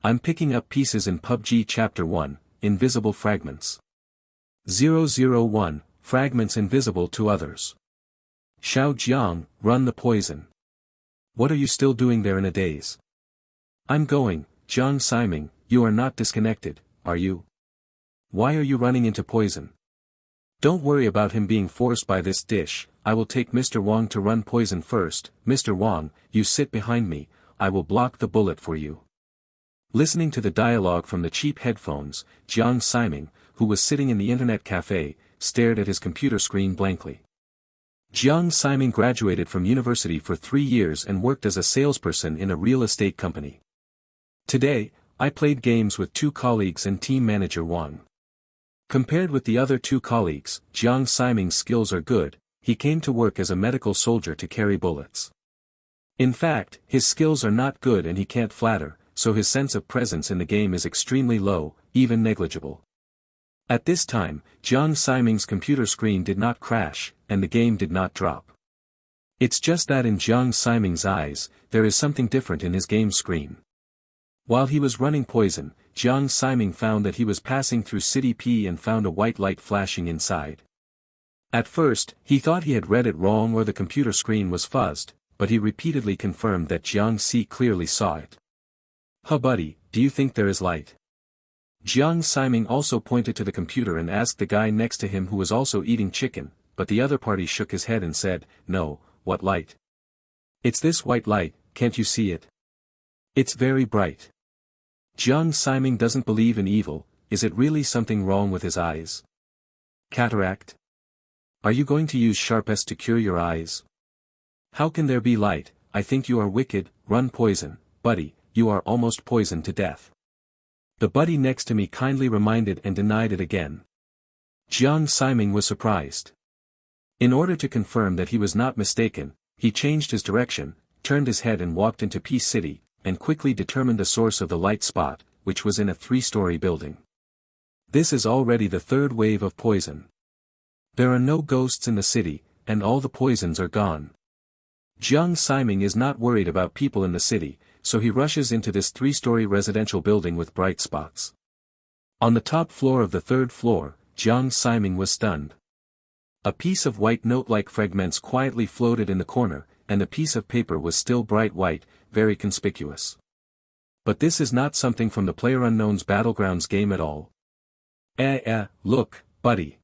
I'm picking up pieces in PUBG Chapter 1, Invisible Fragments. 001, Fragments invisible to others. Xiao Jiang, run the poison. What are you still doing there in a daze? I'm going, Jiang Siming, you are not disconnected, are you? Why are you running into poison? Don't worry about him being forced by this dish, I will take Mr. Wang to run poison first. Mr. Wang, you sit behind me, I will block the bullet for you. Listening to the dialogue from the cheap headphones, Jiang Siming, who was sitting in the internet cafe, stared at his computer screen blankly. Jiang Siming graduated from university for 3 years and worked as a salesperson in a real estate company. Today, I played games with 2 colleagues and team manager Wang. Compared with the other 2 colleagues, Jiang Siming's skills are good. He came to work as a medical soldier to carry bullets. In fact, his skills are not good and he can't flatter, so his sense of presence in the game is extremely low, even negligible. At this time, Jiang Siming's computer screen did not crash, and the game did not drop. It's just that in Jiang Siming's eyes, there is something different in his game screen. While he was running poison, Jiang Siming found that he was passing through City P and found a white light flashing inside. At first, he thought he had read it wrong or the computer screen was fuzzed, but he repeatedly confirmed that Jiang Si clearly saw it. Huh buddy, do you think there is light? Jiang Siming also pointed to the computer and asked the guy next to him who was also eating chicken, but the other party shook his head and said, no, what light? It's this white light, can't you see it? It's very bright. Jiang Siming doesn't believe in evil, is it really something wrong with his eyes? Cataract? Are you going to use Sharpest to cure your eyes? How can there be light? I think you are wicked, run poison, buddy, you are almost poisoned to death. The buddy next to me kindly reminded and denied it again. Jiang Siming was surprised. In order to confirm that he was not mistaken, he changed his direction, turned his head and walked into Peace City, and quickly determined the source of the light spot, which was in a 3-story building. This is already the 3rd wave of poison. There are no ghosts in the city, and all the poisons are gone. Jiang Siming is not worried about people in the city, so he rushes into this 3-story residential building with bright spots. On the top floor of the 3rd floor, Jiang Siming was stunned. A piece of white note-like fragments quietly floated in the corner, and the piece of paper was still bright white, very conspicuous. But this is not something from the PlayerUnknown's Battlegrounds game at all. Look, buddy.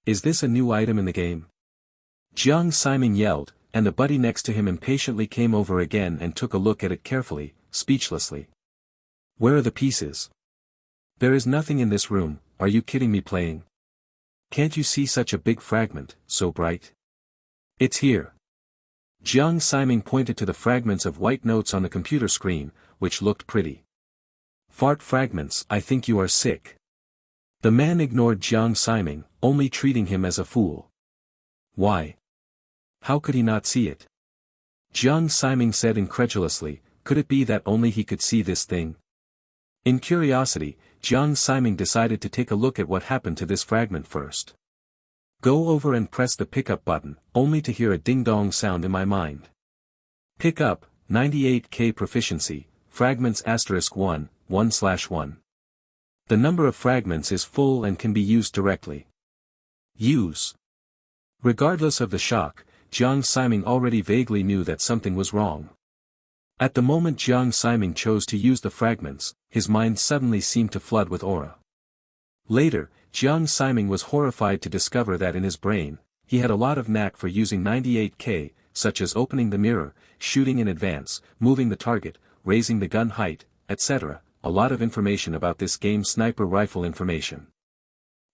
Is this a new item in the game? Jiang Siming yelled, and the buddy next to him impatiently came over again and took a look at it carefully, speechlessly. Where are the pieces? There is nothing in this room, are you kidding me playing? Can't you see such a big fragment, so bright? It's here. Jiang Siming pointed to the fragments of white notes on the computer screen, which looked pretty. Fart fragments, I think you are sick. The man ignored Jiang Siming, only treating him as a fool. Why? How could he not see it? Jiang Siming said incredulously, could it be that only he could see this thing? In curiosity, Jiang Siming decided to take a look at what happened to this fragment first. Go over and press the pickup button, only to hear a ding-dong sound in my mind. Pick up, 98K proficiency, fragments *1, 1/1. The number of fragments is full and can be used directly. Use. Regardless of the shock, Jiang Siming already vaguely knew that something was wrong. At the moment Jiang Siming chose to use the fragments, his mind suddenly seemed to flood with aura. Later, Jiang Siming was horrified to discover that in his brain, he had a lot of knack for using 98K, such as opening the mirror, shooting in advance, moving the target, raising the gun height, etc., a lot of information about this game sniper rifle information.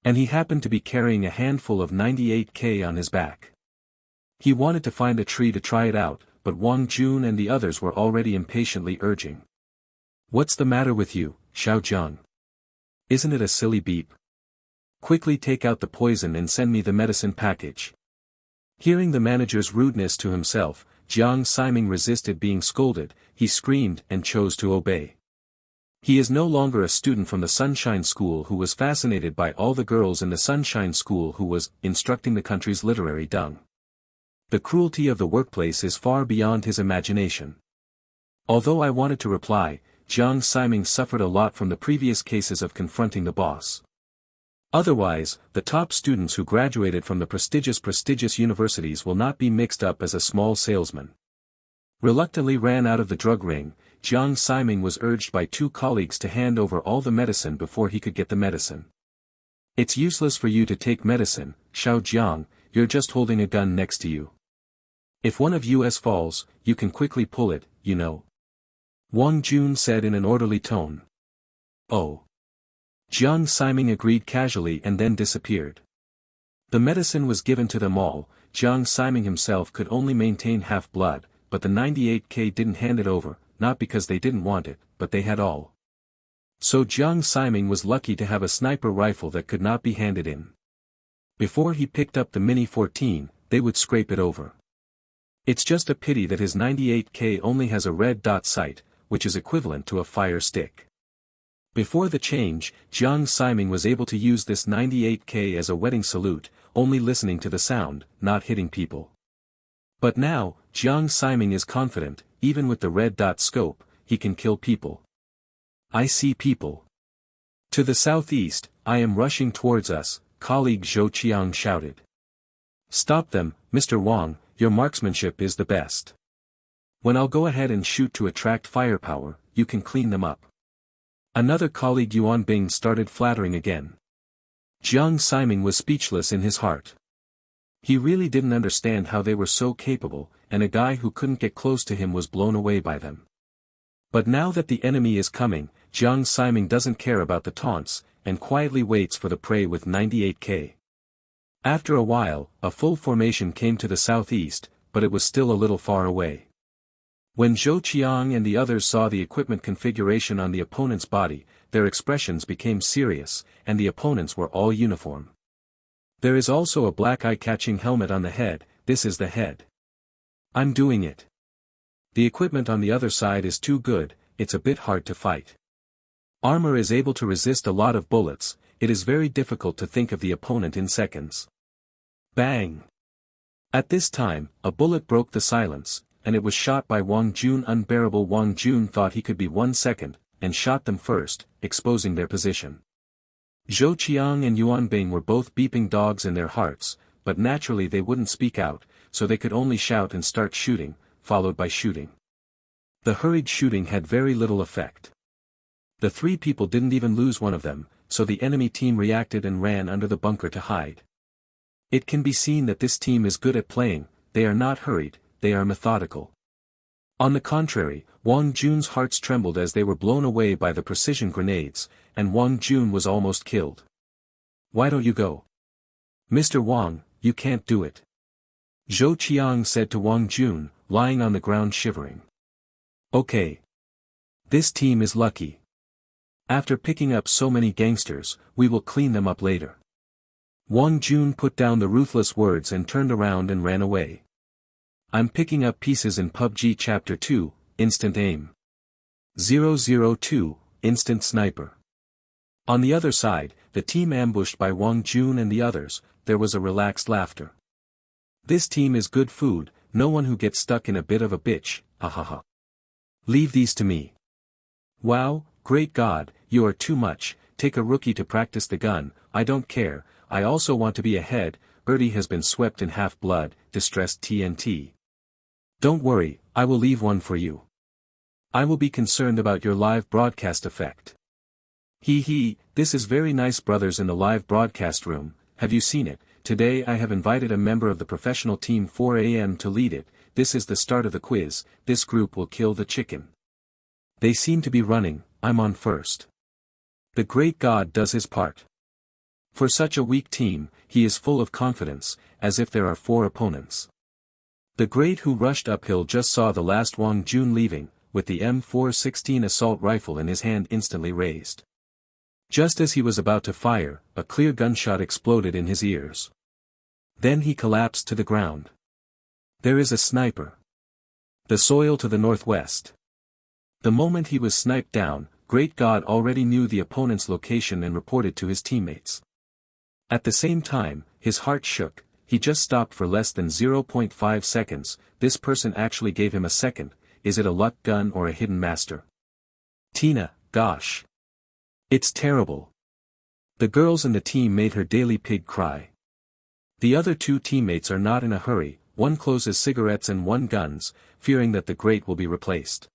And he happened to be carrying a handful of 98K on his back. He wanted to find a tree to try it out, but Wang Jun and the others were already impatiently urging. What's the matter with you, Xiao Jiang? Isn't it a silly beep? Quickly take out the poison and send me the medicine package. Hearing the manager's rudeness to himself, Jiang Siming resisted being scolded, he screamed and chose to obey. He is no longer a student from the Sunshine School who was fascinated by all the girls in the Sunshine School who was instructing the country's literary dung. The cruelty of the workplace is far beyond his imagination. Although I wanted to reply, Jiang Siming suffered a lot from the previous cases of confronting the boss. Otherwise, the top students who graduated from the prestigious universities will not be mixed up as a small salesman. Reluctantly ran out of the drug ring, Jiang Siming was urged by two colleagues to hand over all the medicine before he could get the medicine. It's useless for you to take medicine, Xiao Jiang, you're just holding a gun next to you. If one of us falls, you can quickly pull it, you know. Wang Jun said in an orderly tone. Oh. Jiang Siming agreed casually and then disappeared. The medicine was given to them all. Jiang Siming himself could only maintain half blood, but the 98K didn't hand it over, not because they didn't want it, but they had all. So Jiang Siming was lucky to have a sniper rifle that could not be handed in. Before he picked up the Mini 14, they would scrape it over. It's just a pity that his 98K only has a red dot sight, which is equivalent to a fire stick. Before the change, Jiang Siming was able to use this 98K as a wedding salute, only listening to the sound, not hitting people. But now, Jiang Siming is confident, even with the red dot scope, he can kill people. I see people. To the southeast, I am rushing towards us, colleague Zhou Qiang shouted. Stop them, Mr. Wang, your marksmanship is the best. When I'll go ahead and shoot to attract firepower, you can clean them up. Another colleague Yuan Bing started flattering again. Jiang Siming was speechless in his heart. He really didn't understand how they were so capable, and a guy who couldn't get close to him was blown away by them. But now that the enemy is coming, Jiang Siming doesn't care about the taunts, and quietly waits for the prey with 98K. After a while, a full formation came to the southeast, but it was still a little far away. When Zhou Qiang and the others saw the equipment configuration on the opponent's body, their expressions became serious, and the opponents were all uniform. There is also a black eye-catching helmet on the head, this is the head. I'm doing it. The equipment on the other side is too good, it's a bit hard to fight. Armor is able to resist a lot of bullets, it is very difficult to think of the opponent in seconds. Bang! At this time, a bullet broke the silence, and it was shot by Wang Jun. Unbearable Wang Jun thought he could be 1 second, and shot them first, exposing their position. Zhou Qiang and Yuan Bing were both beeping dogs in their hearts, but naturally they wouldn't speak out, so they could only shout and start shooting, followed by shooting. The hurried shooting had very little effect. The three people didn't even lose one of them, so the enemy team reacted and ran under the bunker to hide. It can be seen that this team is good at playing, they are not hurried, they are methodical. On the contrary, Wang Jun's hearts trembled as they were blown away by the precision grenades, and Wang Jun was almost killed. Why don't you go? Mr. Wang, you can't do it. Zhou Qiang said to Wang Jun, lying on the ground shivering. Okay. This team is lucky. After picking up so many gangsters, we will clean them up later. Wang Jun put down the ruthless words and turned around and ran away. I'm picking up pieces in PUBG Chapter 2, Instant Aim. 002, Instant Sniper. On the other side, the team ambushed by Wang Jun and the others, there was a relaxed laughter. This team is good food, no one who gets stuck in a bit of a bitch, hahaha. Leave these to me. Wow, great God, you are too much, take a rookie to practice the gun, I don't care, I also want to be ahead, Ertie has been swept in half-blood, distressed TNT. Don't worry, I will leave one for you. I will be concerned about your live broadcast effect. Hee, this is very nice brothers in the live broadcast room, have you seen it? Today I have invited a member of the professional team 4 AM to lead it, this is the start of the quiz, this group will kill the chicken. They seem to be running, I'm on first. The great God does his part. For such a weak team, he is full of confidence, as if there are 4 opponents. The great who rushed uphill just saw the last Wang Jun leaving, with the M416 assault rifle in his hand instantly raised. Just as he was about to fire, a clear gunshot exploded in his ears. Then he collapsed to the ground. There is a sniper. The soil to the northwest. The moment he was sniped down, Great God already knew the opponent's location and reported to his teammates. At the same time, his heart shook, he just stopped for less than 0.5 seconds, this person actually gave him a second, is it a luck gun or a hidden master? Tina, gosh. It's terrible. The girls in the team made her daily pig cry. The other two teammates are not in a hurry, one closes cigarettes and one guns, fearing that the great will be replaced.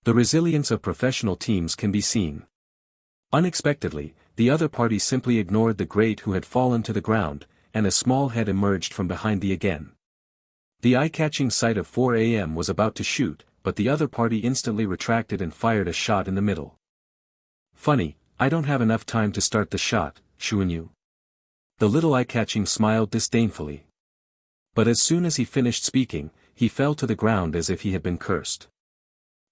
The resilience of professional teams can be seen. Unexpectedly, the other party simply ignored the great who had fallen to the ground, and a small head emerged from behind the again. The eye-catching sight of 4 a.m. was about to shoot, but the other party instantly retracted and fired a shot in the middle. Funny, I don't have enough time to start the shot, Shuanyu. The little eye-catching smiled disdainfully. But as soon as he finished speaking, he fell to the ground as if he had been cursed.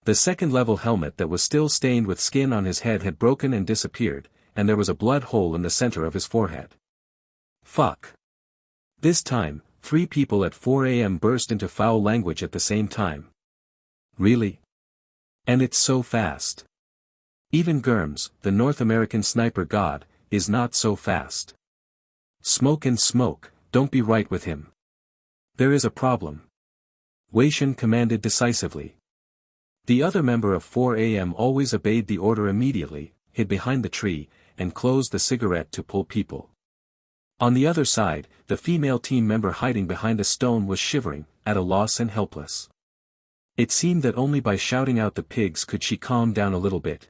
The second-level helmet that was still stained with skin on his head had broken and disappeared, and there was a blood hole in the center of his forehead. Fuck. This time, 3 people at 4 a.m. burst into foul language at the same time. Really? And it's so fast. Even Germs, the North American sniper god, is not so fast. Smoke and smoke, don't be right with him. There is a problem. Wei Shen commanded decisively. The other member of 4 a.m. always obeyed the order immediately, hid behind the tree, and closed the cigarette to pull people. On the other side, the female team member hiding behind a stone was shivering, at a loss and helpless. It seemed that only by shouting out the pigs could she calm down a little bit.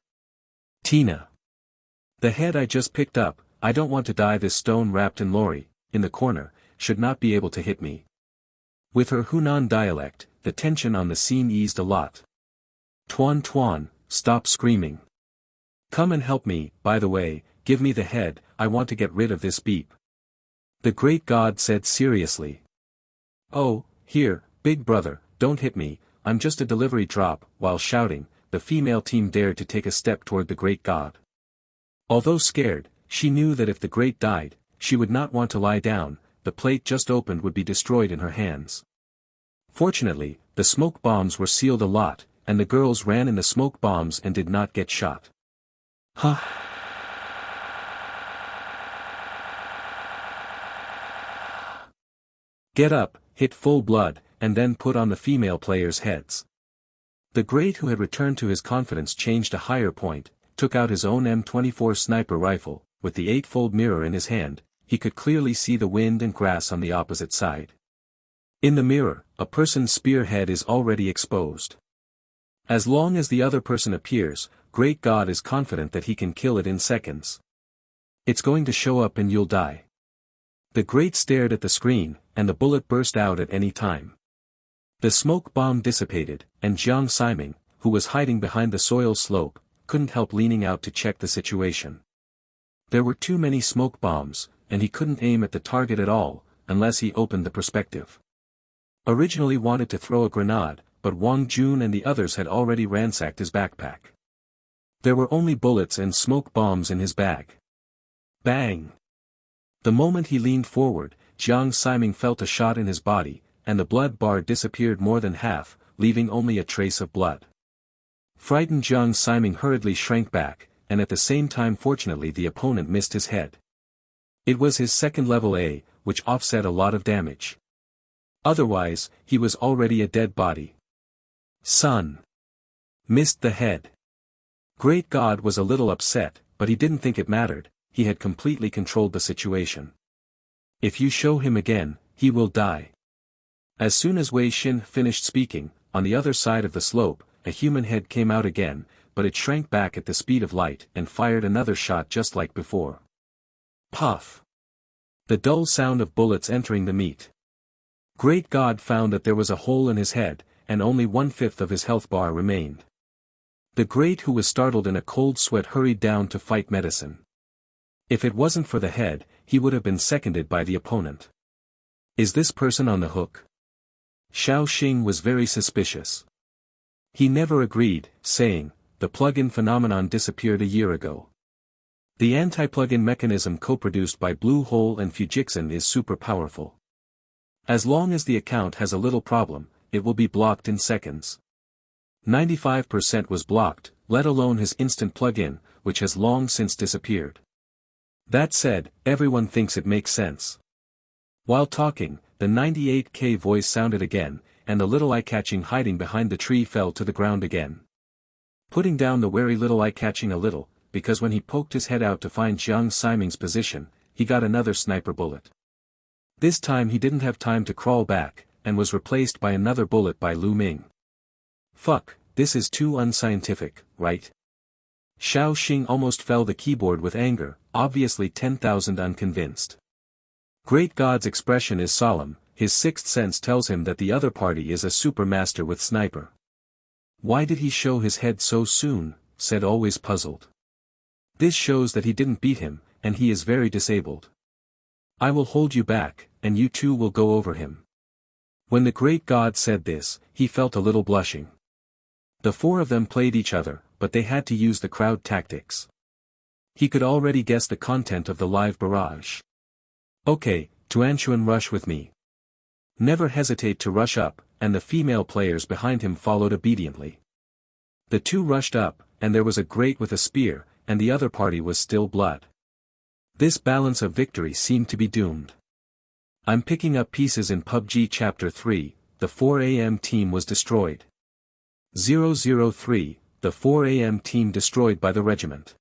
Tina. The head I just picked up, I don't want to die. This stone wrapped in lori, in the corner, should not be able to hit me. With her Hunan dialect, the tension on the scene eased a lot. Tuan, stop screaming. Come and help me, by the way, give me the head, I want to get rid of this beep. The great god said seriously. Oh, here, big brother, don't hit me, I'm just a delivery drop. While shouting, the female team dared to take a step toward the great god. Although scared, she knew that if the great died, she would not want to lie down, the plate just opened would be destroyed in her hands. Fortunately, the smoke bombs were sealed a lot, and the girls ran in the smoke bombs and did not get shot. Huh? Get up, hit full blood, and then put on the female players' heads. The great who had returned to his confidence changed a higher point, took out his own M24 sniper rifle, with the 8-fold mirror in his hand, he could clearly see the wind and grass on the opposite side. In the mirror, a person's spearhead is already exposed. As long as the other person appears, Great God is confident that he can kill it in seconds. It's going to show up and you'll die. The Great stared at the screen, and the bullet burst out at any time. The smoke bomb dissipated, and Jiang Siming, who was hiding behind the soil slope, couldn't help leaning out to check the situation. There were too many smoke bombs, and he couldn't aim at the target at all, unless he opened the perspective. Originally wanted to throw a grenade, but Wang Jun and the others had already ransacked his backpack. There were only bullets and smoke bombs in his bag. Bang! The moment he leaned forward, Jiang Siming felt a shot in his body, and the blood bar disappeared more than half, leaving only a trace of blood. Frightened Jiang Siming hurriedly shrank back, and at the same time fortunately the opponent missed his head. It was his second level A, which offset a lot of damage. Otherwise, he was already a dead body. Son. Missed the head. Great God was a little upset, but he didn't think it mattered, he had completely controlled the situation. If you show him again, he will die. As soon as Wei Shen finished speaking, on the other side of the slope, a human head came out again, but it shrank back at the speed of light and fired another shot just like before. Puff! The dull sound of bullets entering the meat. Great God found that there was a hole in his head, and only 1/5 of his health bar remained. The Great who was startled in a cold sweat hurried down to fight medicine. If it wasn't for the head, he would have been seconded by the opponent. Is this person on the hook? Xiao Xing was very suspicious. He never agreed, saying, the plug-in phenomenon disappeared a year ago. The anti-plug-in mechanism co-produced by Blue Hole and Fujixen is super powerful. As long as the account has a little problem, it will be blocked in seconds. 95% was blocked, let alone his instant plug-in, which has long since disappeared. That said, everyone thinks it makes sense. While talking, the 98K voice sounded again, and the little eye-catching hiding behind the tree fell to the ground again. putting down the wary little eye-catching a little, because when he poked his head out to find Jiang Siming's position, he got another sniper bullet. This time he didn't have time to crawl back, and was replaced by another bullet by Lu Ming. Fuck, this is too unscientific, right? Xiao Xing almost fell the keyboard with anger, obviously 10,000 unconvinced. Great God's expression is solemn, his sixth sense tells him that the other party is a super master with sniper. Why did he show his head so soon, said always puzzled. This shows that he didn't beat him, and he is very disabled. I will hold you back, and you two will go over him. When the great God said this, he felt a little blushing. The four of them played each other, but they had to use the crowd tactics. He could already guess the content of the live barrage. Okay, Tuanshuan, rush with me. Never hesitate to rush up, and the female players behind him followed obediently. The two rushed up, and there was a grate with a spear, and the other party was still blood. This balance of victory seemed to be doomed. I'm picking up pieces in PUBG Chapter 3, the 4 AM team was destroyed. 003, the 4 AM team destroyed by the regiment.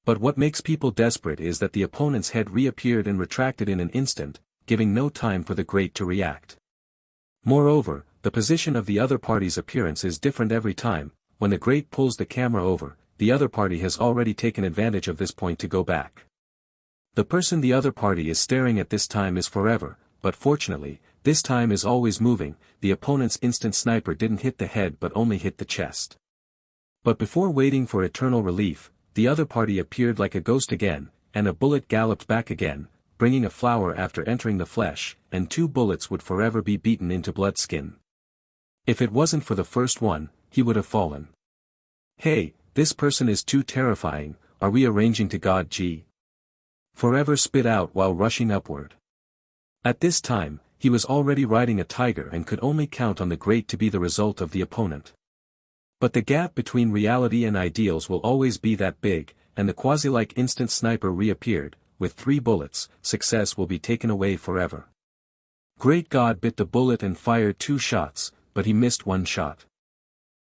But what makes people desperate is that the opponent's head reappeared and retracted in an instant, giving no time for the grate to react. Moreover, the position of the other party's appearance is different every time. When the grate pulls the camera over, the other party has already taken advantage of this point to go back. The person the other party is staring at this time is forever, but fortunately, this time is always moving. The opponent's instant sniper didn't hit the head but only hit the chest. But before waiting for eternal relief, the other party appeared like a ghost again, and a bullet galloped back again, bringing a flower after entering the flesh, and 2 bullets would forever be beaten into blood skin. If it wasn't for the first one, he would have fallen. Hey, this person is too terrifying, are we arranging to God G? Forever spit out while rushing upward. At this time, he was already riding a tiger and could only count on the grate to be the result of the opponent. But the gap between reality and ideals will always be that big, and the quasi-like instant sniper reappeared. With 3 bullets, success will be taken away forever. Great God bit the bullet and fired 2 shots, but he missed 1 shot.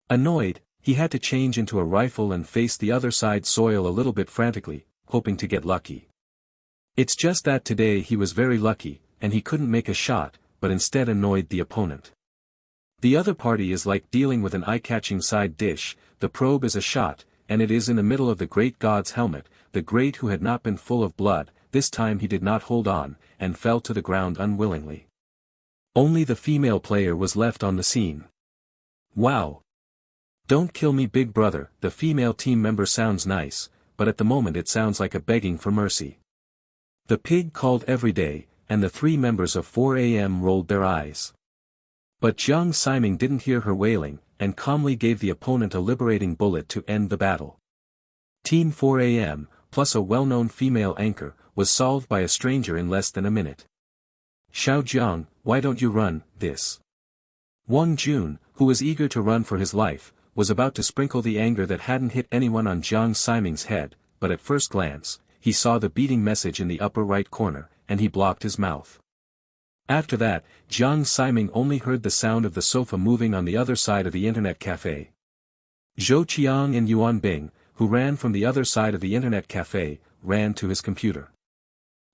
Annoyed, he had to change into a rifle and face the other side soil a little bit frantically, hoping to get lucky. It's just that today he was very lucky, and he couldn't make a shot, but instead annoyed the opponent. The other party is like dealing with an eye-catching side dish. The probe is a shot, and it is in the middle of the great God's helmet. The great who had not been full of blood, this time he did not hold on, and fell to the ground unwillingly. Only the female player was left on the scene. Wow! Don't kill me, big brother. The female team member sounds nice, but at the moment it sounds like a begging for mercy. The pig called every day, and the 3 members of 4 AM rolled their eyes. But Jiang Siming didn't hear her wailing, and calmly gave the opponent a liberating bullet to end the battle. Team 4 AM, plus a well-known female anchor, was solved by a stranger in less than a minute. Xiao Jiang, why don't you run, this? Wang Jun, who was eager to run for his life, was about to sprinkle the anger that hadn't hit anyone on Jiang Siming's head, but at first glance, he saw the beating message in the upper right corner, and he blocked his mouth. After that, Jiang Siming only heard the sound of the sofa moving on the other side of the internet cafe. Zhou Qiang and Yuan Bing, who ran from the other side of the internet cafe, ran to his computer.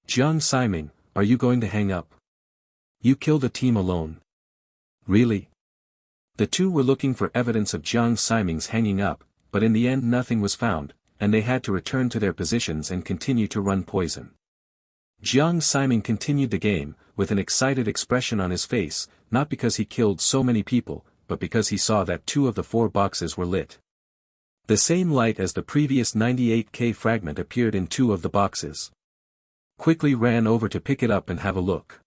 Jiang Siming, are you going to hang up? You killed a team alone. Really? The two were looking for evidence of Jiang Siming's hanging up, but in the end nothing was found, and they had to return to their positions and continue to run poison. Jiang Siming continued the game, with an excited expression on his face, not because he killed so many people, but because he saw that 2 of the 4 boxes were lit. The same light as the previous 98K fragment appeared in 2 of the boxes. Quickly ran over to pick it up and have a look.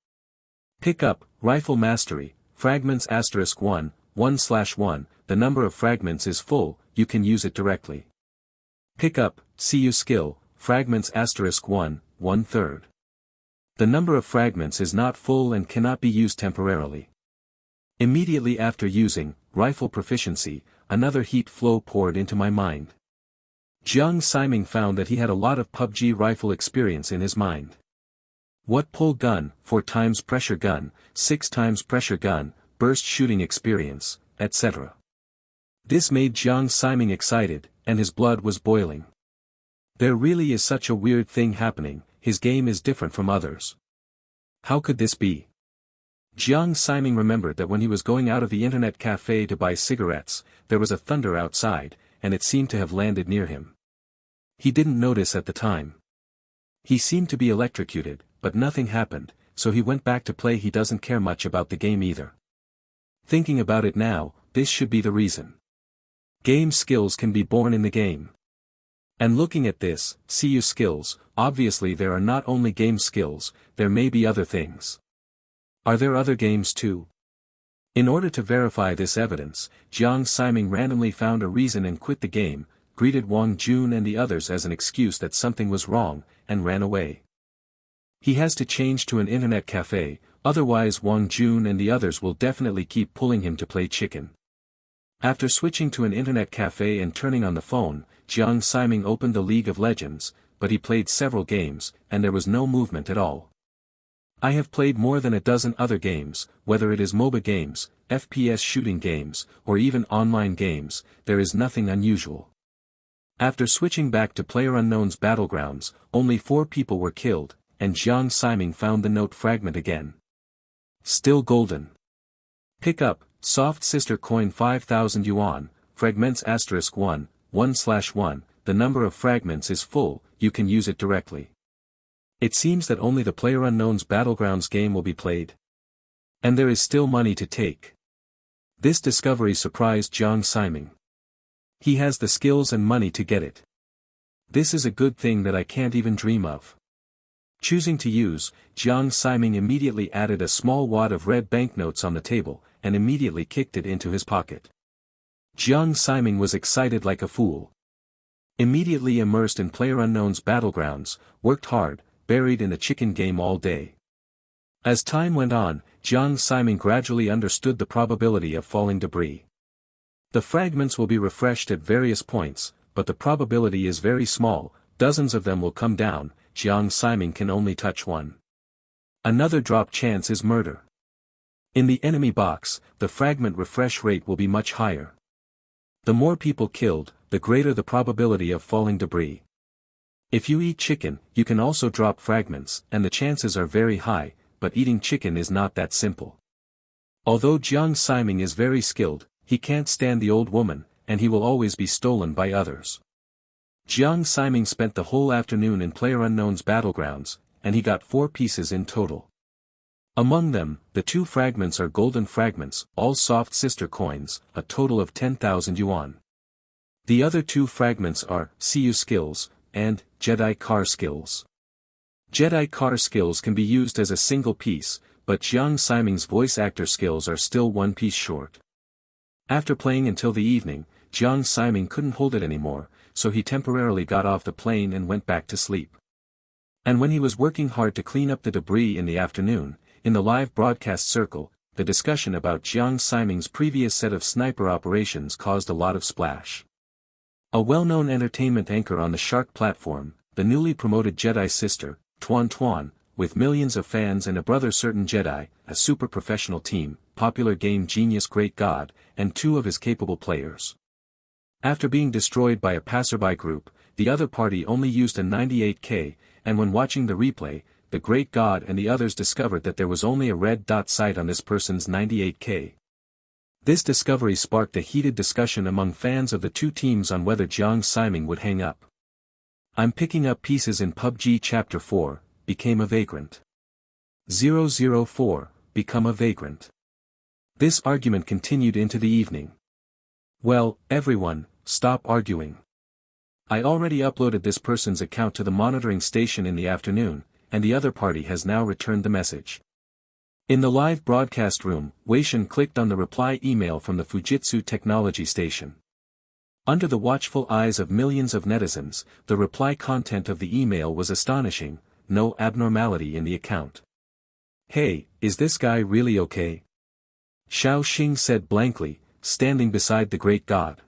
Pick up, Rifle Mastery, Fragments *1, 1/1, the number of fragments is full, you can use it directly. Pick up, CU Skill, Fragments *1, 1/3. The number of fragments is not full and cannot be used temporarily. Immediately after using Rifle Proficiency, another heat flow poured into my mind. Jiang Siming found that he had a lot of PUBG rifle experience in his mind. What pull gun, 4 times pressure gun, 6 times pressure gun, burst shooting experience, etc. This made Jiang Siming excited, and his blood was boiling. There really is such a weird thing happening, his game is different from others. How could this be? Jiang Siming remembered that when he was going out of the internet cafe to buy cigarettes, there was a thunder outside, and it seemed to have landed near him. He didn't notice at the time. He seemed to be electrocuted, but nothing happened, so he went back to play. He doesn't care much about the game either. Thinking about it now, this should be the reason. Game skills can be born in the game. And looking at this, CU skills, obviously there are not only game skills, there may be other things. Are there other games too? In order to verify this evidence, Jiang Siming randomly found a reason and quit the game, greeted Wang Jun and the others as an excuse that something was wrong, and ran away. He has to change to an internet cafe, otherwise Wang Jun and the others will definitely keep pulling him to play chicken. After switching to an internet cafe and turning on the phone, Jiang Siming opened the League of Legends, but he played several games, and there was no movement at all. I have played more than a dozen other games, whether it is MOBA games, FPS shooting games, or even online games, there is nothing unusual. After switching back to PlayerUnknown's Battlegrounds, only 4 people were killed, and Jiang Siming found the note fragment again. Still golden. Pick up, soft sister coin 5,000 yuan, fragments *1, 1/1, the number of fragments is full, you can use it directly. It seems that only the PlayerUnknown's Battlegrounds game will be played. And there is still money to take. This discovery surprised Jiang Siming. He has the skills and money to get it. This is a good thing that I can't even dream of. Choosing to use, Jiang Siming immediately added a small wad of red banknotes on the table, and immediately kicked it into his pocket. Jiang Siming was excited like a fool. Immediately immersed in PlayerUnknown's Battlegrounds, worked hard, buried in the chicken game all day. As time went on, Jiang Siming gradually understood the probability of falling debris. The fragments will be refreshed at various points, but the probability is very small, dozens of them will come down, Jiang Siming can only touch one. Another drop chance is murder. In the enemy box, the fragment refresh rate will be much higher. The more people killed, the greater the probability of falling debris. If you eat chicken, you can also drop fragments, and the chances are very high, but eating chicken is not that simple. Although Jiang Siming is very skilled, he can't stand the old woman, and he will always be stolen by others. Jiang Siming spent the whole afternoon in PlayerUnknown's Battlegrounds, and he got 4 pieces in total. Among them, the 2 fragments are golden fragments, all soft sister coins, a total of 10,000 yuan. The other 2 fragments are CU skills, and Jedi car skills. Jedi car skills can be used as a single piece, but Jiang Siming's voice actor skills are still 1 piece short. After playing until the evening, Jiang Siming couldn't hold it anymore, so he temporarily got off the plane and went back to sleep. And when he was working hard to clean up the debris in the afternoon, in the live broadcast circle, the discussion about Jiang Siming's previous set of sniper operations caused a lot of splash. A well-known entertainment anchor on the Shark platform, the newly promoted Jedi sister, Tuan Tuan, with millions of fans and a brother Certain Jedi, a super professional team, popular game genius Great God, and 2 of his capable players. After being destroyed by a passerby group, the other party only used a 98K, and when watching the replay, the Great God and the others discovered that there was only a red dot sight on this person's 98K. This discovery sparked a heated discussion among fans of the 2 teams on whether Jiang Siming would hang up. I'm picking up pieces in PUBG Chapter 4, became a vagrant. 004, become a vagrant. This argument continued into the evening. Well, everyone, stop arguing. I already uploaded this person's account to the monitoring station in the afternoon, and the other party has now returned the message. In the live broadcast room, Weishan clicked on the reply email from the Fujitsu technology station. Under the watchful eyes of millions of netizens, the reply content of the email was astonishing, no abnormality in the account. Hey, is this guy really okay? Xiao Xing said blankly, standing beside the Great God.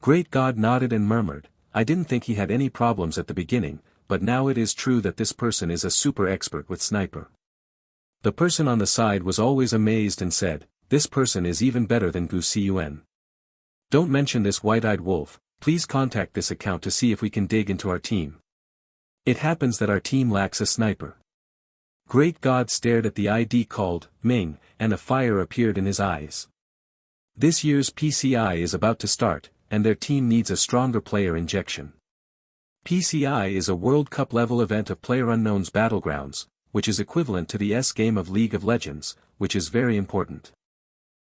Great God nodded and murmured, I didn't think he had any problems at the beginning, but now it is true that this person is a super expert with sniper. The person on the side was always amazed and said, this person is even better than Gu Cun. Don't mention this white-eyed wolf, please contact this account to see if we can dig into our team. It happens that our team lacks a sniper. Great God stared at the ID called Ming, and a fire appeared in his eyes. This year's PCI is about to start, and their team needs a stronger player injection. PCI is a World Cup level event of PlayerUnknown's Battlegrounds, which is equivalent to the S-game of League of Legends, which is very important.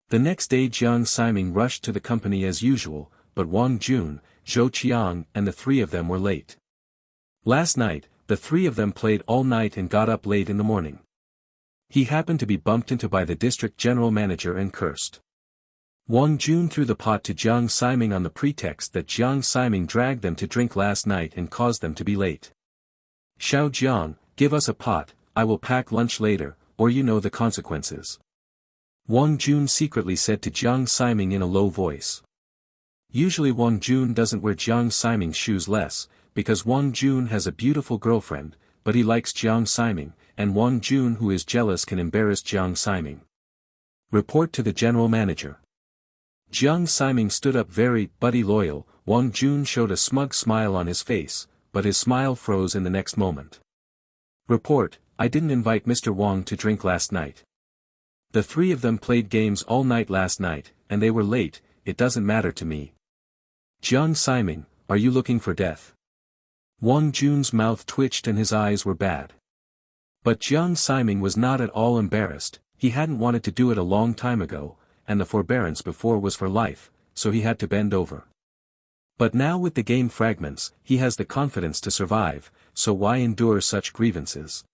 The next day Jiang Ximing rushed to the company as usual, but Wang Jun, Zhou Qiang and the three of them were late. Last night, the three of them played all night and got up late in the morning. He happened to be bumped into by the district general manager and cursed. Wang Jun threw the pot to Jiang Ximing on the pretext that Jiang Ximing dragged them to drink last night and caused them to be late. Xiao Jiang, give us a pot, I will pack lunch later, or you know the consequences. Wang Jun secretly said to Jiang Ximing in a low voice. Usually Wang Jun doesn't wear Jiang Ximing's shoes less, because Wang Jun has a beautiful girlfriend, but he likes Jiang Ximing, and Wang Jun who is jealous can embarrass Jiang Ximing. Report to the general manager. Jiang Ximing stood up very buddy loyal. Wang Jun showed a smug smile on his face, but his smile froze in the next moment. Report, I didn't invite Mr. Wang to drink last night. The three of them played games all night last night, and they were late, it doesn't matter to me. Jiang Ximing, are you looking for death? Wang Jun's mouth twitched and his eyes were bad. But Jiang Ximing was not at all embarrassed, he hadn't wanted to do it a long time ago, and the forbearance before was for life, so he had to bend over. But now with the game fragments, he has the confidence to survive, so why endure such grievances?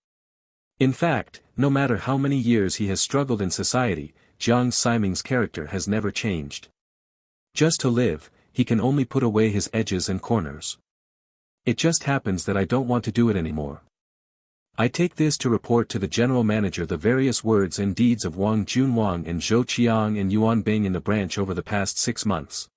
In fact, no matter how many years he has struggled in society, Jiang Ximing's character has never changed. Just to live, he can only put away his edges and corners. It just happens that I don't want to do it anymore. I take this to report to the general manager the various words and deeds of Wang Junwang and Zhou Qiang and Yuan Bing in the branch over the past 6 months.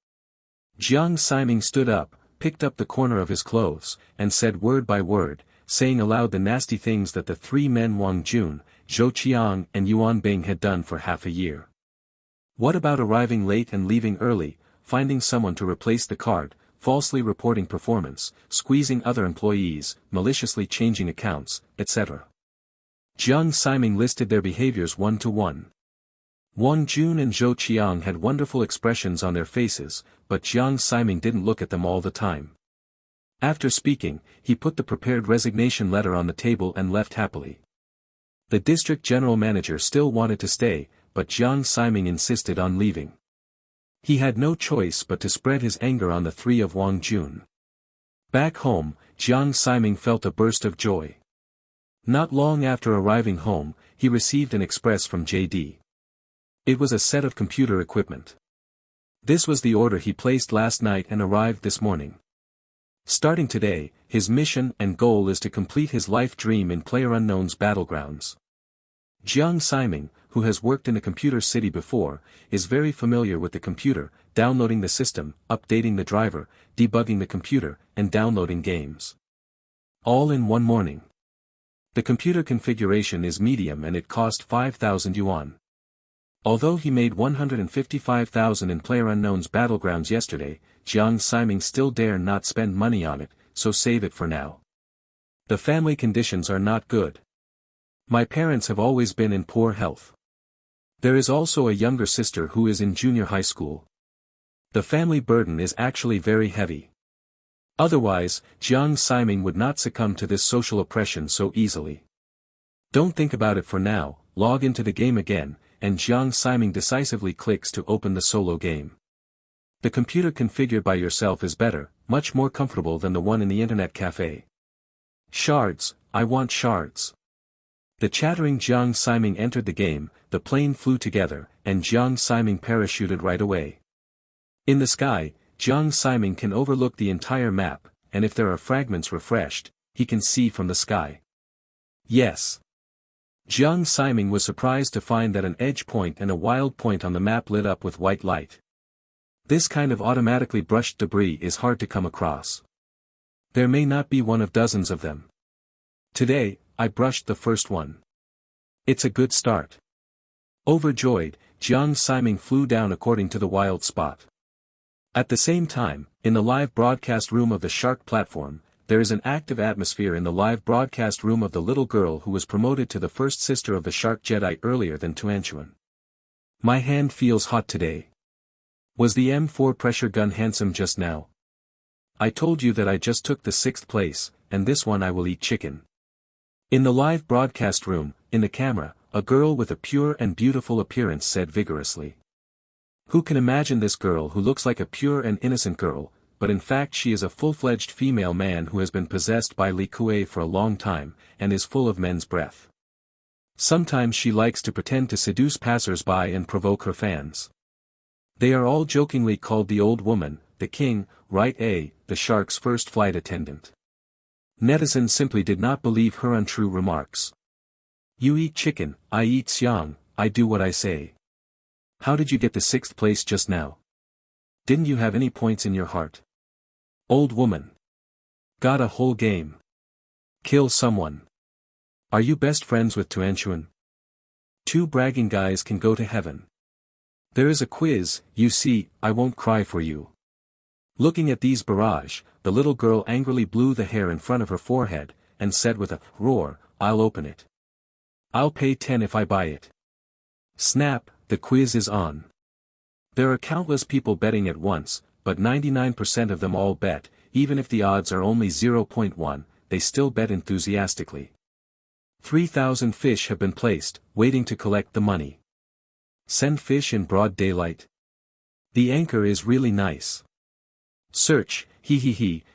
Jiang Ximing stood up, picked up the corner of his clothes, and said word by word, saying aloud the nasty things that the three men Wang Jun, Zhou Qiang and Yuan Bing had done for half a year. What about arriving late and leaving early, finding someone to replace the card, falsely reporting performance, squeezing other employees, maliciously changing accounts, etc. Jiang Ximing listed their behaviors one to one. Wang Jun and Zhou Qiang had wonderful expressions on their faces, but Jiang Ximing didn't look at them all the time. After speaking, he put the prepared resignation letter on the table and left happily. The district general manager still wanted to stay, but Jiang Ximing insisted on leaving. He had no choice but to spread his anger on the three of Wang Jun. Back home, Jiang Ximing felt a burst of joy. Not long after arriving home, he received an express from JD. It was a set of computer equipment. This was the order he placed last night and arrived this morning. Starting today, his mission and goal is to complete his life dream in PlayerUnknown's Battlegrounds. Jiang Ximing, who has worked in a computer city before, is very familiar with the computer, downloading the system, updating the driver, debugging the computer, and downloading games. All in one morning. The computer configuration is medium and it cost 5,000 yuan. Although he made 155,000 in PlayerUnknown's Battlegrounds yesterday, Jiang Ximing still dare not spend money on it, so save it for now. The family conditions are not good. My parents have always been in poor health. There is also a younger sister who is in junior high school. The family burden is actually very heavy. Otherwise, Jiang Ximing would not succumb to this social oppression so easily. Don't think about it for now, log into the game again, and Jiang Ximing decisively clicks to open the solo game. The computer configured by yourself is better, much more comfortable than the one in the internet cafe. Shards, I want shards. The chattering Jiang Ximing entered the game, the plane flew together, and Jiang Ximing parachuted right away. In the sky, Jiang Ximing can overlook the entire map, and if there are fragments refreshed, he can see from the sky. Yes. Jiang Ximing was surprised to find that an edge point and a wild point on the map lit up with white light. This kind of automatically brushed debris is hard to come across. There may not be one of dozens of them. Today, I brushed the first one. It's a good start. Overjoyed, Jiang Ximing flew down according to the wild spot. At the same time, in the live broadcast room of the Shark platform, there is an active atmosphere in the live broadcast room of the little girl who was promoted to the first sister of the Shark Jedi earlier than Tuanchuan. My hand feels hot today. Was the M4 pressure gun handsome just now? I told you that I just took the 6th place, and this one I will eat chicken. In the live broadcast room, in the camera, a girl with a pure and beautiful appearance said vigorously. Who can imagine this girl who looks like a pure and innocent girl, but in fact she is a full-fledged female man who has been possessed by Li Kuei for a long time, and is full of men's breath. Sometimes she likes to pretend to seduce passers-by and provoke her fans. They are all jokingly called the old woman, the king, right? The Shark's first flight attendant. Netizens simply did not believe her untrue remarks. You eat chicken, I eat xiang, I do what I say. How did you get the 6th place just now? Didn't you have any points in your heart? Old woman. Got a whole game. Kill someone. Are you best friends with Tuanchuan? 2 bragging guys can go to heaven. There is a quiz, you see, I won't cry for you. Looking at these barrage, the little girl angrily blew the hair in front of her forehead, and said with a roar, I'll open it. I'll pay 10 if I buy it. Snap, the quiz is on. There are countless people betting at once, but 99% of them all bet, even if the odds are only 0.1, they still bet enthusiastically. 3,000 fish have been placed, waiting to collect the money. Send fish in broad daylight. The anchor is really nice. Search,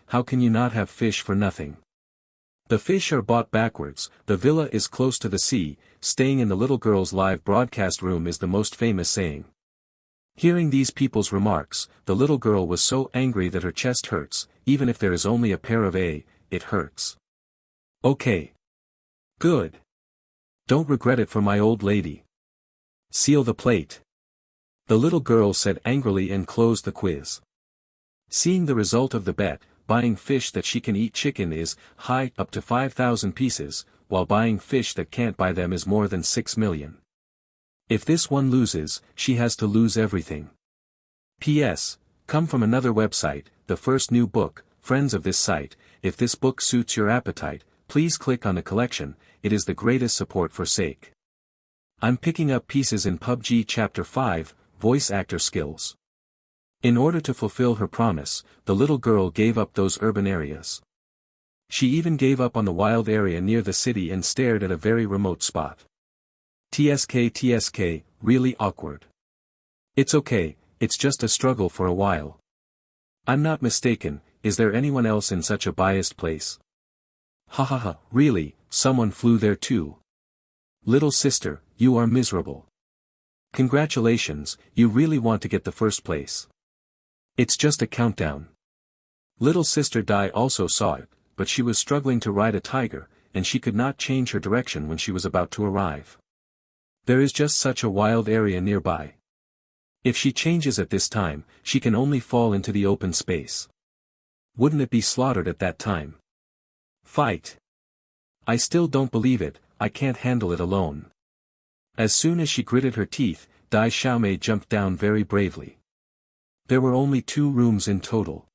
how can you not have fish for nothing? The fish are bought backwards, the villa is close to the sea, staying in the little girl's live broadcast room is the most famous saying. Hearing these people's remarks, the little girl was so angry that her chest hurts, even if there is only a pair of it hurts. Okay. Good. Don't regret it for my old lady. Seal the plate. The little girl said angrily and closed the quiz. Seeing the result of the bet, buying fish that she can eat chicken is high up to 5,000 pieces, while buying fish that can't buy them is more than 6 million. If this one loses, she has to lose everything. P.S. Come from another website, the first new book, friends of this site, if this book suits your appetite, please click on the collection, it is the greatest support for sake. I'm picking up pieces in PUBG Chapter 5, Voice Actor Skills. In order to fulfill her promise, the little girl gave up those urban areas. She even gave up on the wild area near the city and stared at a very remote spot. TSK, really awkward. It's okay, it's just a struggle for a while. I'm not mistaken, is there anyone else in such a biased place? Really, someone flew there too. Little sister, you are miserable. Congratulations, you really want to get the first place. It's just a countdown. Little sister Dai also saw it, but she was struggling to ride a tiger, and she could not change her direction when she was about to arrive. There is just such a wild area nearby. If she changes at this time, she can only fall into the open space. Wouldn't it be slaughtered at that time? Fight. I still don't believe it, I can't handle it alone. As soon as she gritted her teeth, Dai Xiaomei jumped down very bravely. There were only 2 rooms in total.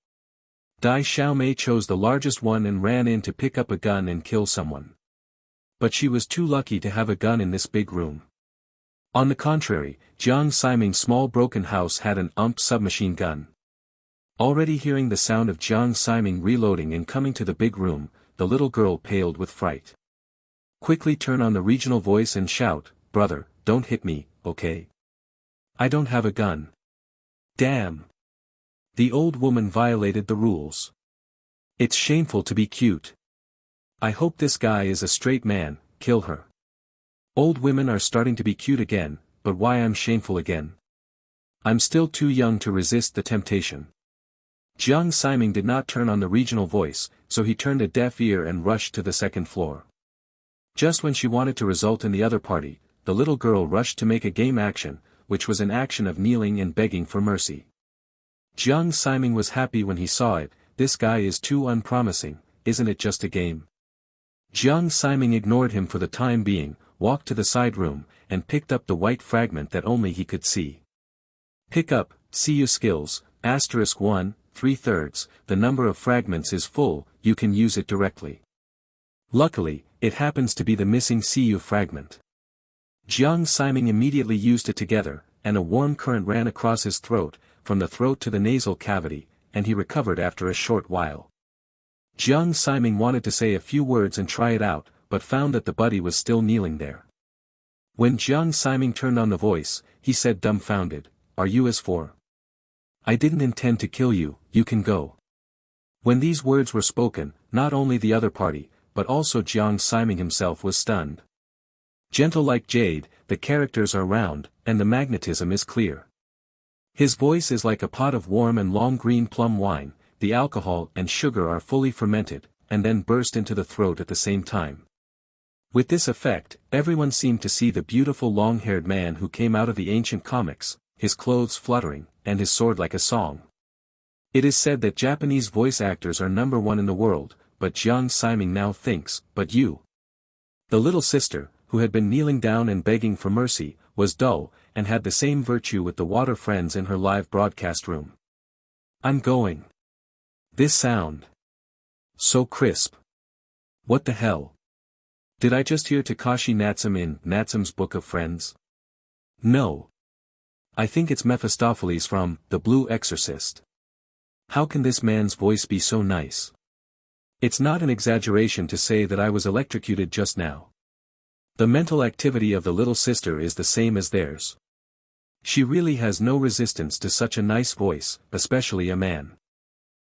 Dai Xiaomei chose the largest one and ran in to pick up a gun and kill someone. But she was too lucky to have a gun in this big room. On the contrary, Jiang Ximing's small broken house had an submachine gun. Already hearing the sound of Jiang Ximing reloading and coming to the big room, the little girl paled with fright. Quickly turn on the regional voice and shout, brother, don't hit me, okay? I don't have a gun. Damn. The old woman violated the rules. It's shameful to be cute. I hope this guy is a straight man, kill her. Old women are starting to be cute again, but why I'm shameful again? I'm still too young to resist the temptation. Jiang Ximing did not turn on the regional voice, so he turned a deaf ear and rushed to the 2nd floor. Just when she wanted to result in the other party, the little girl rushed to make a game action, which was an action of kneeling and begging for mercy. Jiang Ximing was happy when he saw it, this guy is too unpromising, isn't it just a game? Jiang Ximing ignored him for the time being, walked to the side room, and picked up the white fragment that only he could see. Pick up, see your skills, 1, 3/3, the number of fragments is full, you can use it directly. Luckily, it happens to be the missing CU fragment. Jiang Siming immediately used it together, and a warm current ran across his throat, from the throat to the nasal cavity, and he recovered after a short while. Jiang Siming wanted to say a few words and try it out, but found that the buddy was still kneeling there. When Jiang Siming turned on the voice, he said dumbfounded, "Are you as for? I didn't intend to kill you, you can go." When these words were spoken, not only the other party, but also Jiang Siming himself was stunned. Gentle like jade, the characters are round, and the magnetism is clear. His voice is like a pot of warm and long green plum wine, the alcohol and sugar are fully fermented, and then burst into the throat at the same time. With this effect, everyone seemed to see the beautiful long-haired man who came out of the ancient comics, his clothes fluttering, and his sword like a song. It is said that Japanese voice actors are number one in the world, but Jiang Siming now thinks, but you. The little sister, who had been kneeling down and begging for mercy, was dull, and had the same virtue with the water friends in her live broadcast room. I'm going. This sound. So crisp. What the hell? Did I just hear Takashi Natsume in Natsume's Book of Friends? No. I think it's Mephistopheles from The Blue Exorcist. How can this man's voice be so nice? It's not an exaggeration to say that I was electrocuted just now. The mental activity of the little sister is the same as theirs. She really has no resistance to such a nice voice, especially a man.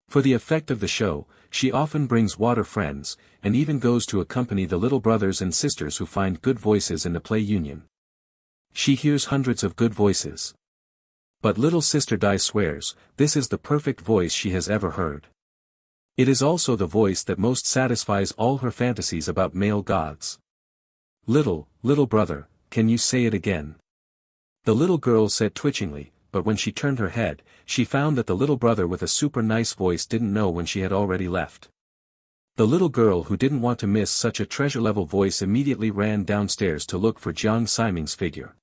For the effect of the show, she often brings water friends, and even goes to accompany the little brothers and sisters who find good voices in the play union. She hears hundreds of good voices. But little sister Dai swears, this is the perfect voice she has ever heard. It is also the voice that most satisfies all her fantasies about male gods. Little brother, can you say it again? The little girl said twitchingly, but when she turned her head, she found that the little brother with a super nice voice didn't know when she had already left. The little girl who didn't want to miss such a treasure-level voice immediately ran downstairs to look for Jiang Siming's figure.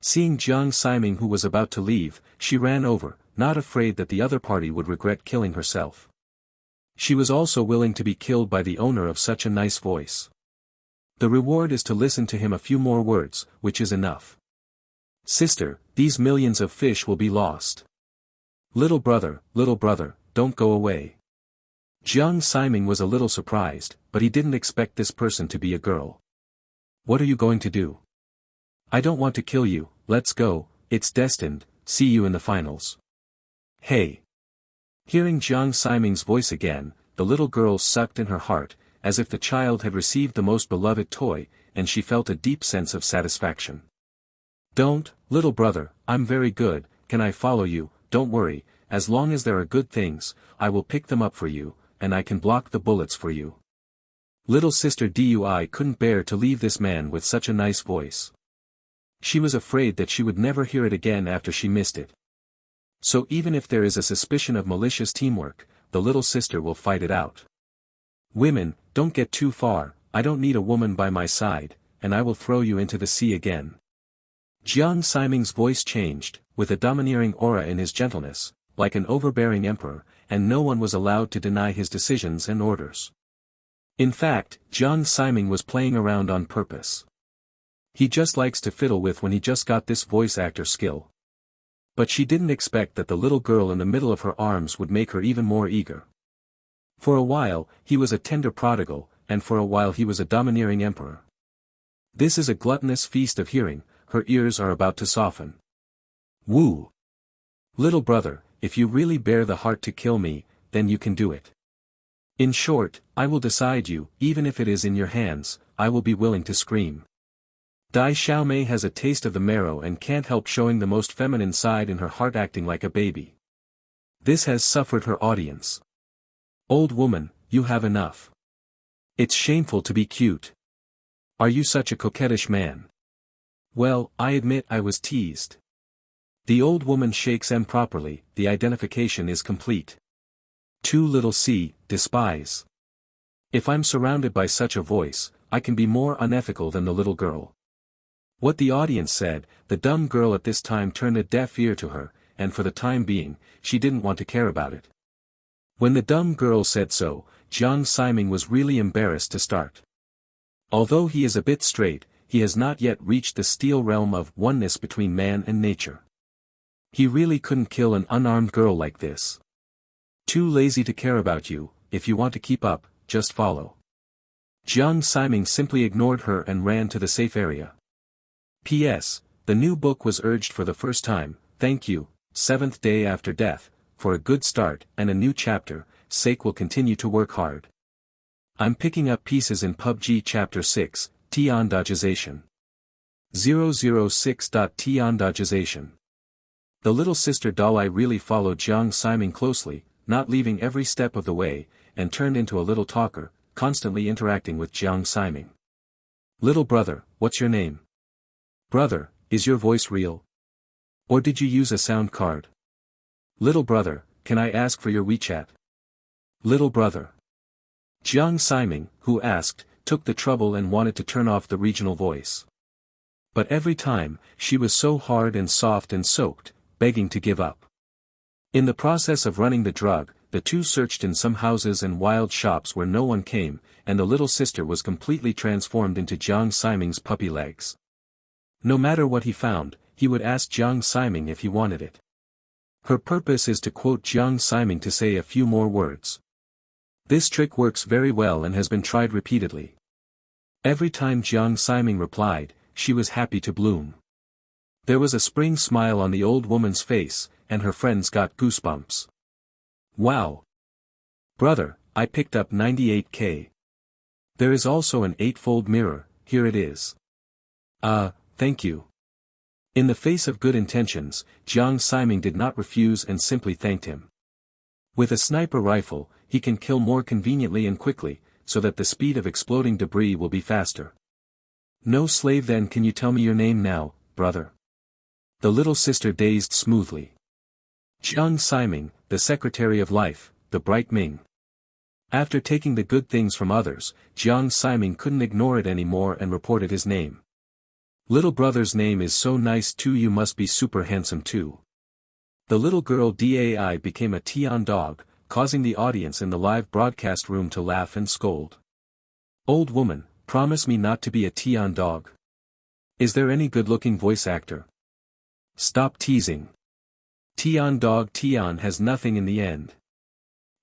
Seeing Jiang Siming who was about to leave, she ran over, not afraid that the other party would regret killing herself. She was also willing to be killed by the owner of such a nice voice. The reward is to listen to him a few more words, which is enough. Sister, these millions of fish will be lost. Little brother, don't go away. Jiang Siming was a little surprised, but he didn't expect this person to be a girl. What are you going to do? I don't want to kill you, let's go, it's destined, see you in the finals. Hey. Hearing Jiang Siming's voice again, the little girl sucked in her heart, as if the child had received the most beloved toy, and she felt a deep sense of satisfaction. Don't, little brother, I'm very good, can I follow you? Don't worry, as long as there are good things, I will pick them up for you, and I can block the bullets for you. Little sister Dui couldn't bear to leave this man with such a nice voice. She was afraid that she would never hear it again after she missed it. So even if there is a suspicion of malicious teamwork, the little sister will fight it out. Women, don't get too far, I don't need a woman by my side, and I will throw you into the sea again. Jiang Siming's voice changed, with a domineering aura in his gentleness, like an overbearing emperor, and no one was allowed to deny his decisions and orders. In fact, Jiang Siming was playing around on purpose. He just likes to fiddle with when he just got this voice actor skill. But she didn't expect that the little girl in the middle of her arms would make her even more eager. For a while, he was a tender prodigal, and for a while he was a domineering emperor. This is a gluttonous feast of hearing, her ears are about to soften. Woo! Little brother, if you really bear the heart to kill me, then you can do it. In short, I will decide you, even if it is in your hands, I will be willing to scream. Dai Xiaomei has a taste of the marrow and can't help showing the most feminine side in her heart, acting like a baby. This has suffered her audience. Old woman, you have enough. It's shameful to be cute. Are you such a coquettish man? Well, I admit I was teased. The old woman shakes M properly, the identification is complete. Too little C, despise. If I'm surrounded by such a voice, I can be more unethical than the little girl. What the audience said, the dumb girl at this time turned a deaf ear to her, and for the time being, she didn't want to care about it. When the dumb girl said so, Jiang Siming was really embarrassed to start. Although he is a bit straight, he has not yet reached the steel realm of oneness between man and nature. He really couldn't kill an unarmed girl like this. Too lazy to care about you. If you want to keep up, just follow. Jiang Siming simply ignored her and ran to the safe area. P.S. The new book was urged for the first time, thank you, 7th day after death, for a good start and a new chapter. Sake will continue to work hard. I'm picking up pieces in PUBG Chapter 6, Tiandagization. 006. Tiandagization. The little sister Dalai really followed Jiang Siming closely, not leaving every step of the way, and turned into a little talker, constantly interacting with Jiang Siming. Little brother, what's your name? Brother, is your voice real? Or did you use a sound card? Little brother, can I ask for your WeChat? Little brother. Jiang Siming, who asked, took the trouble and wanted to turn off the regional voice. But every time, she was so hard and soft and soaked, begging to give up. In the process of running the drug, the two searched in some houses and wild shops where no one came, and the little sister was completely transformed into Jiang Siming's puppy legs. No matter what he found, he would ask Jiang Siming if he wanted it. Her purpose is to quote Jiang Siming to say a few more words. This trick works very well and has been tried repeatedly. Every time Jiang Siming replied, she was happy to bloom. There was a spring smile on the old woman's face, and her friends got goosebumps. Wow! Brother, I picked up 98k. There is also an 8-fold mirror, here it is. Thank you. In the face of good intentions, Jiang Siming did not refuse and simply thanked him. With a sniper rifle, he can kill more conveniently and quickly, so that the speed of exploding debris will be faster. No slave then, can you tell me your name now, brother? The little sister dazed smoothly. Jiang Siming, the Secretary of Life, the Bright Ming. After taking the good things from others, Jiang Siming couldn't ignore it anymore and reported his name. Little brother's name is so nice too, you must be super handsome too. The little girl Dai became a Tian dog, causing the audience in the live broadcast room to laugh and scold. Old woman, promise me not to be a Tian dog. Is there any good-looking voice actor? Stop teasing. Tian dog Tian has nothing in the end.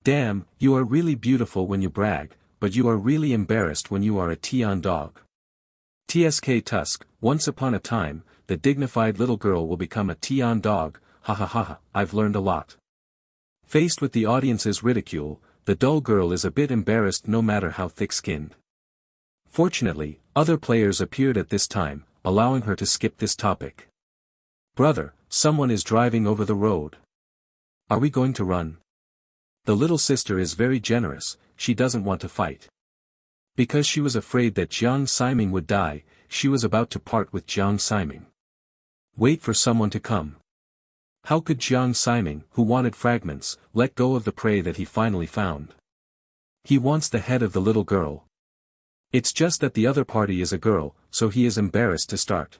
Damn, you are really beautiful when you brag, but you are really embarrassed when you are a Tian dog. TSK Tusk, once upon a time, the dignified little girl will become a Tian dog, ha ha ha ha, I've learned a lot. Faced with the audience's ridicule, the dull girl is a bit embarrassed no matter how thick-skinned. Fortunately, other players appeared at this time, allowing her to skip this topic. Brother, someone is driving over the road. Are we going to run? The little sister is very generous, she doesn't want to fight. Because she was afraid that Jiang Siming would die, she was about to part with Jiang Siming. Wait for someone to come. How could Jiang Siming, who wanted fragments, let go of the prey that he finally found? He wants the head of the little girl. It's just that the other party is a girl, so he is embarrassed to start.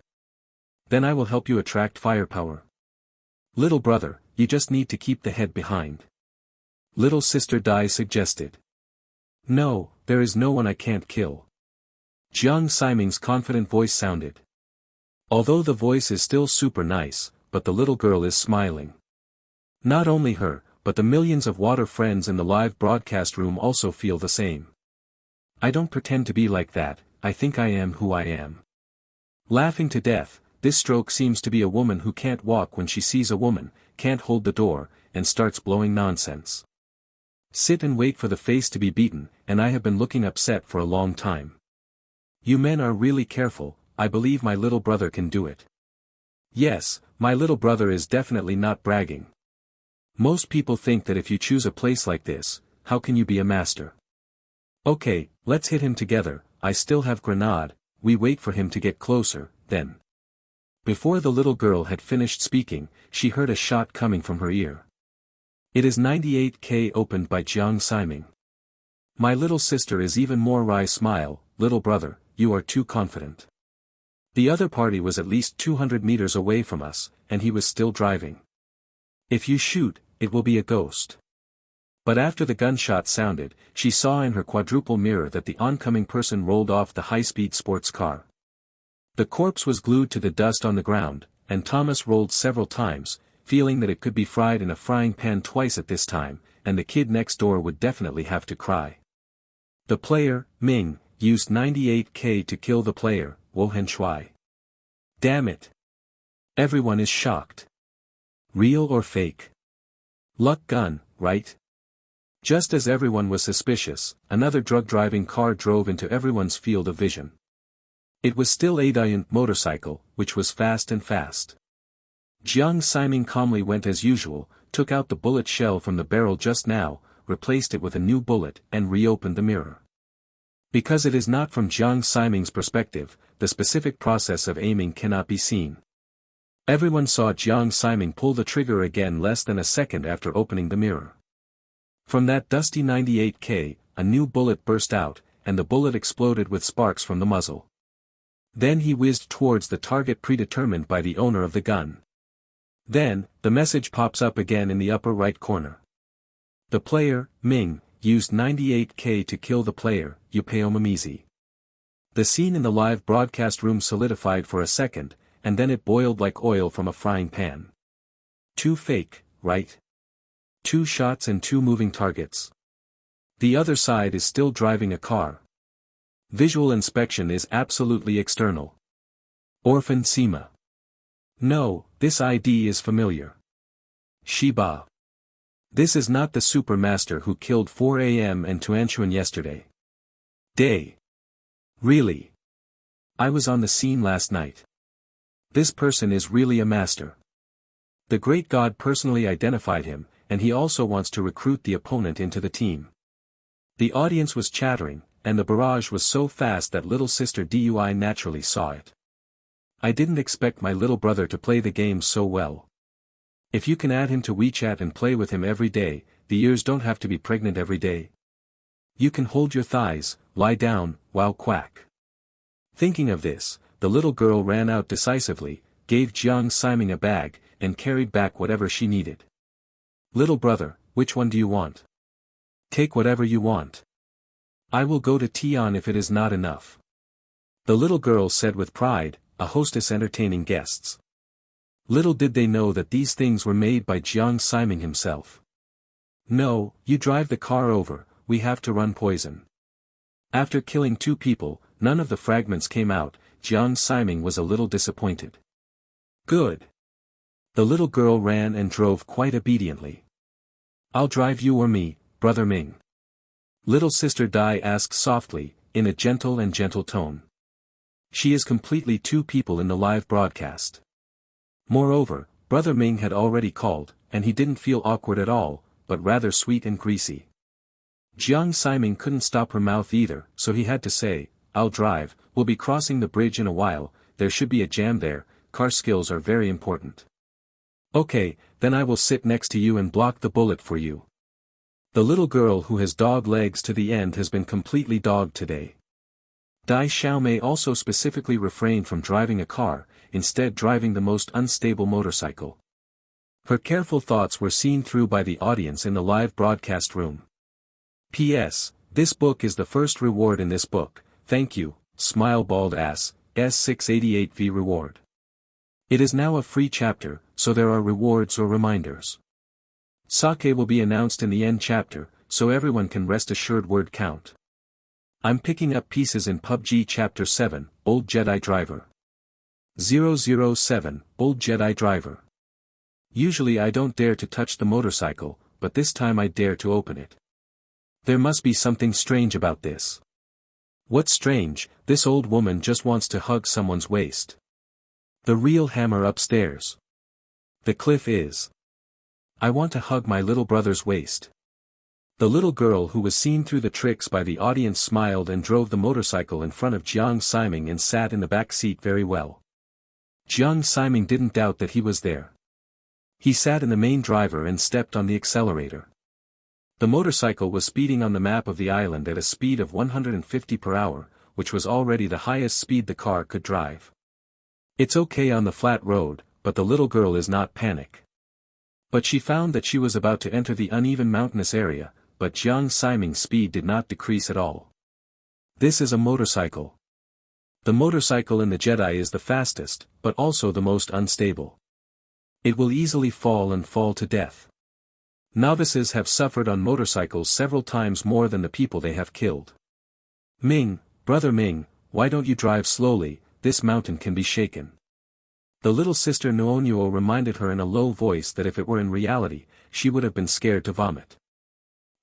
Then I will help you attract firepower. Little brother, you just need to keep the head behind. Little sister Dai suggested. No, there is no one I can't kill. Jiang Siming's confident voice sounded. Although the voice is still super nice, but the little girl is smiling. Not only her, but the millions of water friends in the live broadcast room also feel the same. I don't pretend to be like that, I think I am who I am. Laughing to death, this stroke seems to be a woman who can't walk when she sees a woman, can't hold the door, and starts blowing nonsense. Sit and wait for the face to be beaten, and I have been looking upset for a long time. You men are really careful, I believe my little brother can do it. Yes, my little brother is definitely not bragging. Most people think that if you choose a place like this, how can you be a master? Okay, let's hit him together, I still have grenade, we wait for him to get closer, then. Before the little girl had finished speaking, she heard a shot coming from her ear. It is 98k opened by Jiang Siming. My little sister is even more wry smile, little brother, you are too confident. The other party was at least 200 meters away from us, and he was still driving. If you shoot, it will be a ghost. But after the gunshot sounded, she saw in her quadruple mirror that the oncoming person rolled off the high-speed sports car. The corpse was glued to the dust on the ground, and Thomas rolled several times, feeling that it could be fried in a frying pan twice at this time, and the kid next door would definitely have to cry. The player, Ming, used 98k to kill the player, Wohen Shui. Damn it. Everyone is shocked. Real or fake? Luck gun, right? Just as everyone was suspicious, another drug-driving car drove into everyone's field of vision. It was still a Diant motorcycle, which was fast and fast. Jiang Siming calmly went as usual, took out the bullet shell from the barrel just now, replaced it with a new bullet, and reopened the mirror. Because it is not from Jiang Siming's perspective, the specific process of aiming cannot be seen. Everyone saw Jiang Siming pull the trigger again less than a second after opening the mirror. From that dusty 98k, a new bullet burst out, and the bullet exploded with sparks from the muzzle. Then he whizzed towards the target predetermined by the owner of the gun. Then, the message pops up again in the upper right corner. The player, Ming, used 98k to kill the player, Yupeo Mamizi. The scene in the live broadcast room solidified for a second, and then it boiled like oil from a frying pan. Too fake, right? 2 shots and 2 moving targets. The other side is still driving a car. Visual inspection is absolutely external. Orphan Sima. No, this ID is familiar. Shiba. This is not the super master who killed 4 AM and Tuanchuan yesterday. Day. Really? I was on the scene last night. This person is really a master. The great god personally identified him, and he also wants to recruit the opponent into the team. The audience was chattering, and the barrage was so fast that little sister Dui naturally saw it. I didn't expect my little brother to play the game so well. If you can add him to WeChat and play with him every day, the ears don't have to be pregnant every day. You can hold your thighs, lie down, while quack. Thinking of this, the little girl ran out decisively, gave Jiang Siming a bag, and carried back whatever she needed. Little brother, which one do you want? Take whatever you want. I will go to Tian if it is not enough. The little girl said with pride, a hostess entertaining guests. Little did they know that these things were made by Jiang Siming himself. No, you drive the car over, we have to run poison. After killing 2 people, none of the fragments came out. Jiang Siming was a little disappointed. Good. The little girl ran and drove quite obediently. I'll drive you or me, brother Ming. Little sister Dai asked softly, in a gentle tone. She is completely 2 people in the live broadcast. Moreover, brother Ming had already called, and he didn't feel awkward at all, but rather sweet and greasy. Jiang Siming couldn't stop her mouth either, so he had to say, I'll drive, we'll be crossing the bridge in a while, there should be a jam there, car skills are very important. Okay, then I will sit next to you and block the bullet for you. The little girl who has dog legs to the end has been completely dogged today. Dai Xiaomei also specifically refrained from driving a car, instead driving the most unstable motorcycle. Her careful thoughts were seen through by the audience in the live broadcast room. P.S. This book is the first reward in this book, thank you, smile bald ass, S688V reward. It is now a free chapter, so there are rewards or reminders. Sake will be announced in the end chapter, so everyone can rest assured word count. I'm picking up pieces in PUBG Chapter 7, Old Jedi Driver. 007, Old Jedi Driver. Usually I don't dare to touch the motorcycle, but this time I dare to open it. There must be something strange about this. What's strange? This old woman just wants to hug someone's waist. The real hammer upstairs. The cliff is. I want to hug my little brother's waist. The little girl who was seen through the tricks by the audience smiled and drove the motorcycle in front of Jiang Siming and sat in the back seat very well. Jiang Siming didn't doubt that he was there. He sat in the main driver and stepped on the accelerator. The motorcycle was speeding on the map of the island at a speed of 150 per hour, which was already the highest speed the car could drive. It's okay on the flat road, but the little girl is not panic. But she found that she was about to enter the uneven mountainous area, but Jiang Siming's speed did not decrease at all. This is a motorcycle. The motorcycle in the Jedi is the fastest, but also the most unstable. It will easily fall and fall to death. Novices have suffered on motorcycles several times more than the people they have killed. Ming, brother Ming, why don't you drive slowly, this mountain can be shaken. The little sister Nuonuo reminded her in a low voice that if it were in reality, she would have been scared to vomit.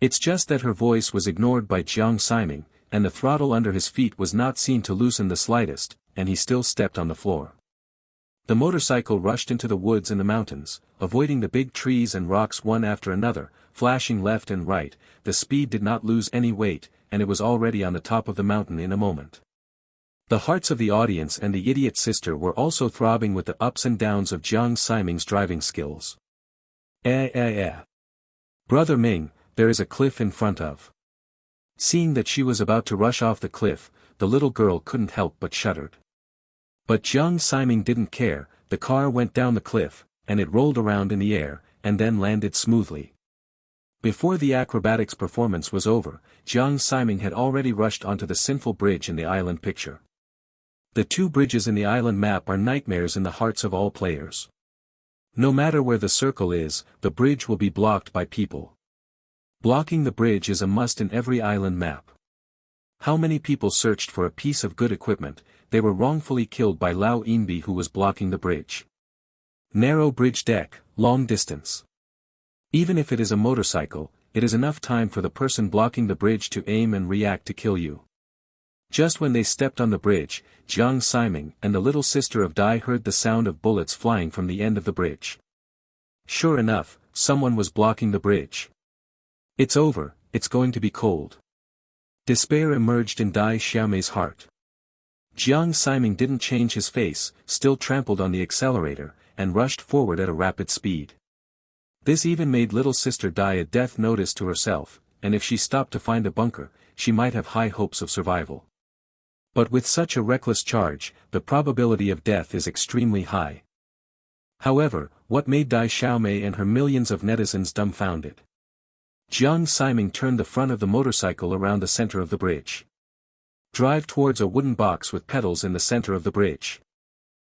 It's just that her voice was ignored by Jiang Siming, and the throttle under his feet was not seen to loosen the slightest, and he still stepped on the floor. The motorcycle rushed into the woods and the mountains, avoiding the big trees and rocks one after another, flashing left and right. The speed did not lose any weight, and it was already on the top of the mountain in a moment. The hearts of the audience and the idiot sister were also throbbing with the ups and downs of Jiang Siming's driving skills. Brother Ming, there is a cliff in front of. Seeing that she was about to rush off the cliff, the little girl couldn't help but shuddered. But Jiang Siming didn't care. The car went down the cliff, and it rolled around in the air, and then landed smoothly. Before the acrobatics performance was over, Jiang Siming had already rushed onto the sinful bridge in the island picture. The two bridges in the island map are nightmares in the hearts of all players. No matter where the circle is, the bridge will be blocked by people. Blocking the bridge is a must in every island map. How many people searched for a piece of good equipment? They were wrongfully killed by Lao Yinbi who was blocking the bridge. Narrow bridge deck, long distance. Even if it is a motorcycle, it is enough time for the person blocking the bridge to aim and react to kill you. Just when they stepped on the bridge, Jiang Siming and the little sister of Dai heard the sound of bullets flying from the end of the bridge. Sure enough, someone was blocking the bridge. It's over, it's going to be cold. Despair emerged in Dai Xiaomei's heart. Jiang Siming didn't change his face, still trampled on the accelerator, and rushed forward at a rapid speed. This even made little sister Dai a death notice to herself, and if she stopped to find a bunker, she might have high hopes of survival. But with such a reckless charge, the probability of death is extremely high. However, what made Dai Xiaomei and her millions of netizens dumbfounded? Jiang Siming turned the front of the motorcycle around the center of the bridge. Drive towards a wooden box with pedals in the center of the bridge.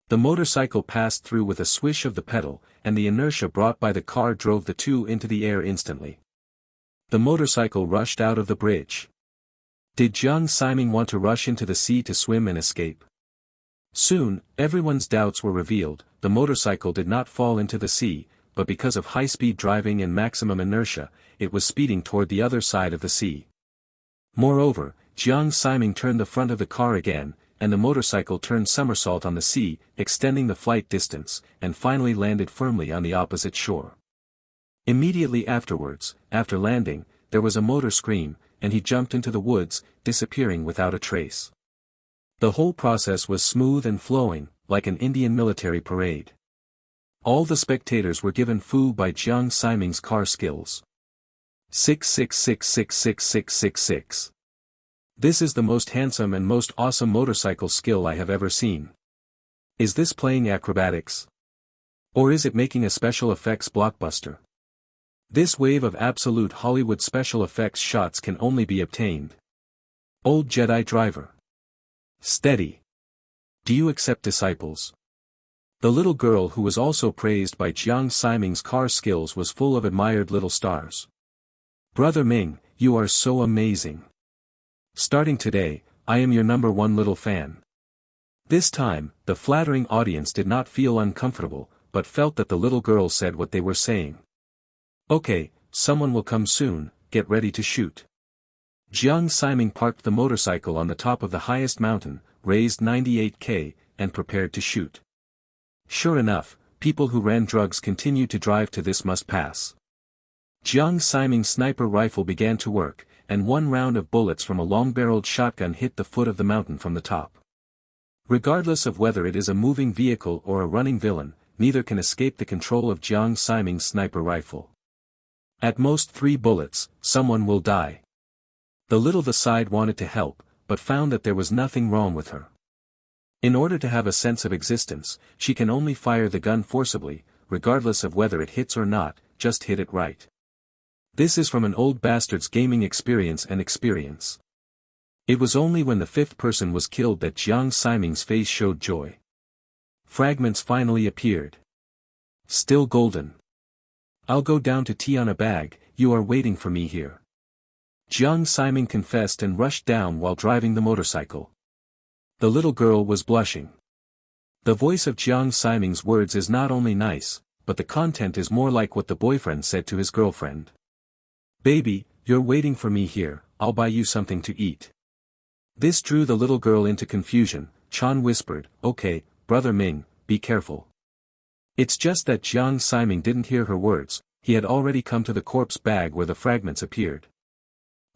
The motorcycle passed through with a swish of the pedal, and the inertia brought by the car drove the two into the air instantly. The motorcycle rushed out of the bridge. Did Jiang Siming want to rush into the sea to swim and escape? Soon, everyone's doubts were revealed. The motorcycle did not fall into the sea, but because of high-speed driving and maximum inertia, it was speeding toward the other side of the sea. Moreover, Jiang Siming turned the front of the car again, and the motorcycle turned somersault on the sea, extending the flight distance, and finally landed firmly on the opposite shore. Immediately afterwards, after landing, there was a motor scream, and he jumped into the woods, disappearing without a trace. The whole process was smooth and flowing, like an Indian military parade. All the spectators were given fu by Jiang Siming's car skills. 666666666. This is the most handsome and most awesome motorcycle skill I have ever seen. Is this playing acrobatics? Or is it making a special effects blockbuster? This wave of absolute Hollywood special effects shots can only be obtained. Old Jedi driver. Steady. Do you accept disciples? The little girl who was also praised by Jiang Siming's car skills was full of admired little stars. Brother Ming, you are so amazing. Starting today, I am your #1 little fan. This time, the flattering audience did not feel uncomfortable, but felt that the little girl said what they were saying. Okay, someone will come soon, get ready to shoot. Jiang Siming parked the motorcycle on the top of the highest mountain, raised 98k, and prepared to shoot. Sure enough, people who ran drugs continued to drive to this must pass. Jiang Siming's sniper rifle began to work, and one round of bullets from a long-barreled shotgun hit the foot of the mountain from the top. Regardless of whether it is a moving vehicle or a running villain, neither can escape the control of Jiang Siming's sniper rifle. At most 3 bullets, someone will die. The little side wanted to help, but found that there was nothing wrong with her. In order to have a sense of existence, she can only fire the gun forcibly, regardless of whether it hits or not, just hit it right. This is from an old bastard's gaming experience and experience. It was only when the fifth person was killed that Jiang Siming's face showed joy. Fragments finally appeared. Still golden. I'll go down to tea on a bag, you are waiting for me here. Jiang Siming confessed and rushed down while driving the motorcycle. The little girl was blushing. The voice of Jiang Siming's words is not only nice, but the content is more like what the boyfriend said to his girlfriend. Baby, you're waiting for me here, I'll buy you something to eat. This drew the little girl into confusion. Chan whispered, okay, brother Ming, be careful. It's just that Jiang Siming didn't hear her words, he had already come to the corpse bag where the fragments appeared.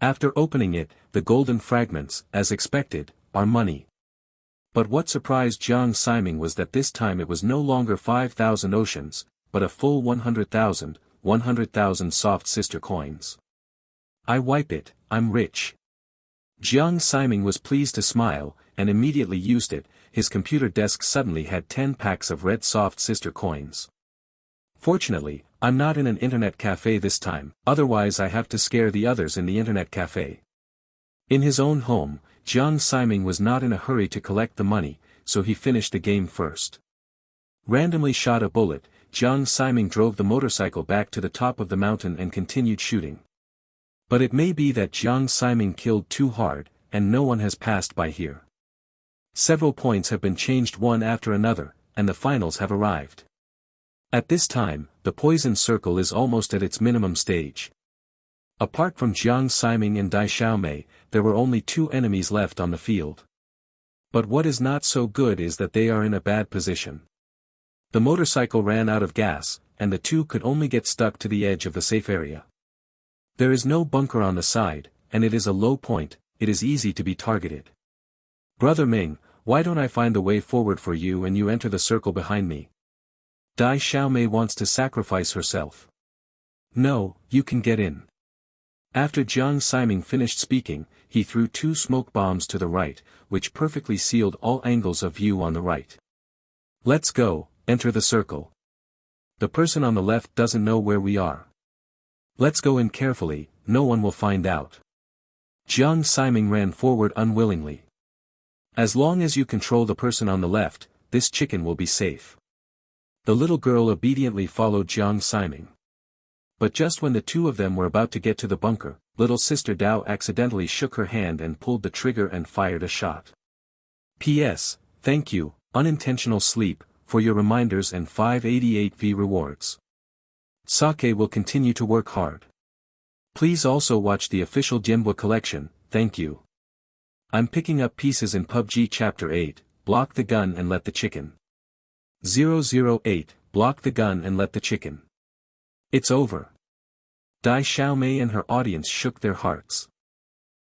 After opening it, the golden fragments, as expected, are money. But what surprised Jiang Siming was that this time it was no longer 5,000 oceans, but a full 100,000 soft sister coins. I wipe it, I'm rich. Jiang Siming was pleased to smile, and immediately used it. His computer desk suddenly had 10 packs of red soft sister coins. Fortunately, I'm not in an internet cafe this time, otherwise I have to scare the others in the internet cafe. In his own home, Jiang Siming was not in a hurry to collect the money, so he finished the game first. Randomly shot a bullet, Jiang Siming drove the motorcycle back to the top of the mountain and continued shooting. But it may be that Jiang Siming killed too hard, and no one has passed by here. Several points have been changed one after another, and the finals have arrived. At this time, the poison circle is almost at its minimum stage. Apart from Jiang Siming and Dai Xiaomei, there were only 2 enemies left on the field. But what is not so good is that they are in a bad position. The motorcycle ran out of gas, and the 2 could only get stuck to the edge of the safe area. There is no bunker on the side, and it is a low point, it is easy to be targeted. Brother Ming, why don't I find the way forward for you and you enter the circle behind me? Dai Xiaomei wants to sacrifice herself. No, you can get in. After Jiang Siming finished speaking, he threw 2 smoke bombs to the right, which perfectly sealed all angles of view on the right. Let's go, enter the circle. The person on the left doesn't know where we are. Let's go in carefully, no one will find out. Jiang Siming ran forward unwillingly. As long as you control the person on the left, this chicken will be safe. The little girl obediently followed Jiang Siming. But just when the 2 of them were about to get to the bunker, little sister Dao accidentally shook her hand and pulled the trigger and fired a shot. P.S. Thank you, unintentional sleep, for your reminders and 588V rewards. Sake will continue to work hard. Please also watch the official Dianbua collection, thank you. I'm picking up pieces in PUBG Chapter 8, block the gun and let the chicken. 008, block the gun and let the chicken. It's over. Dai Xiaomei and her audience shook their hearts.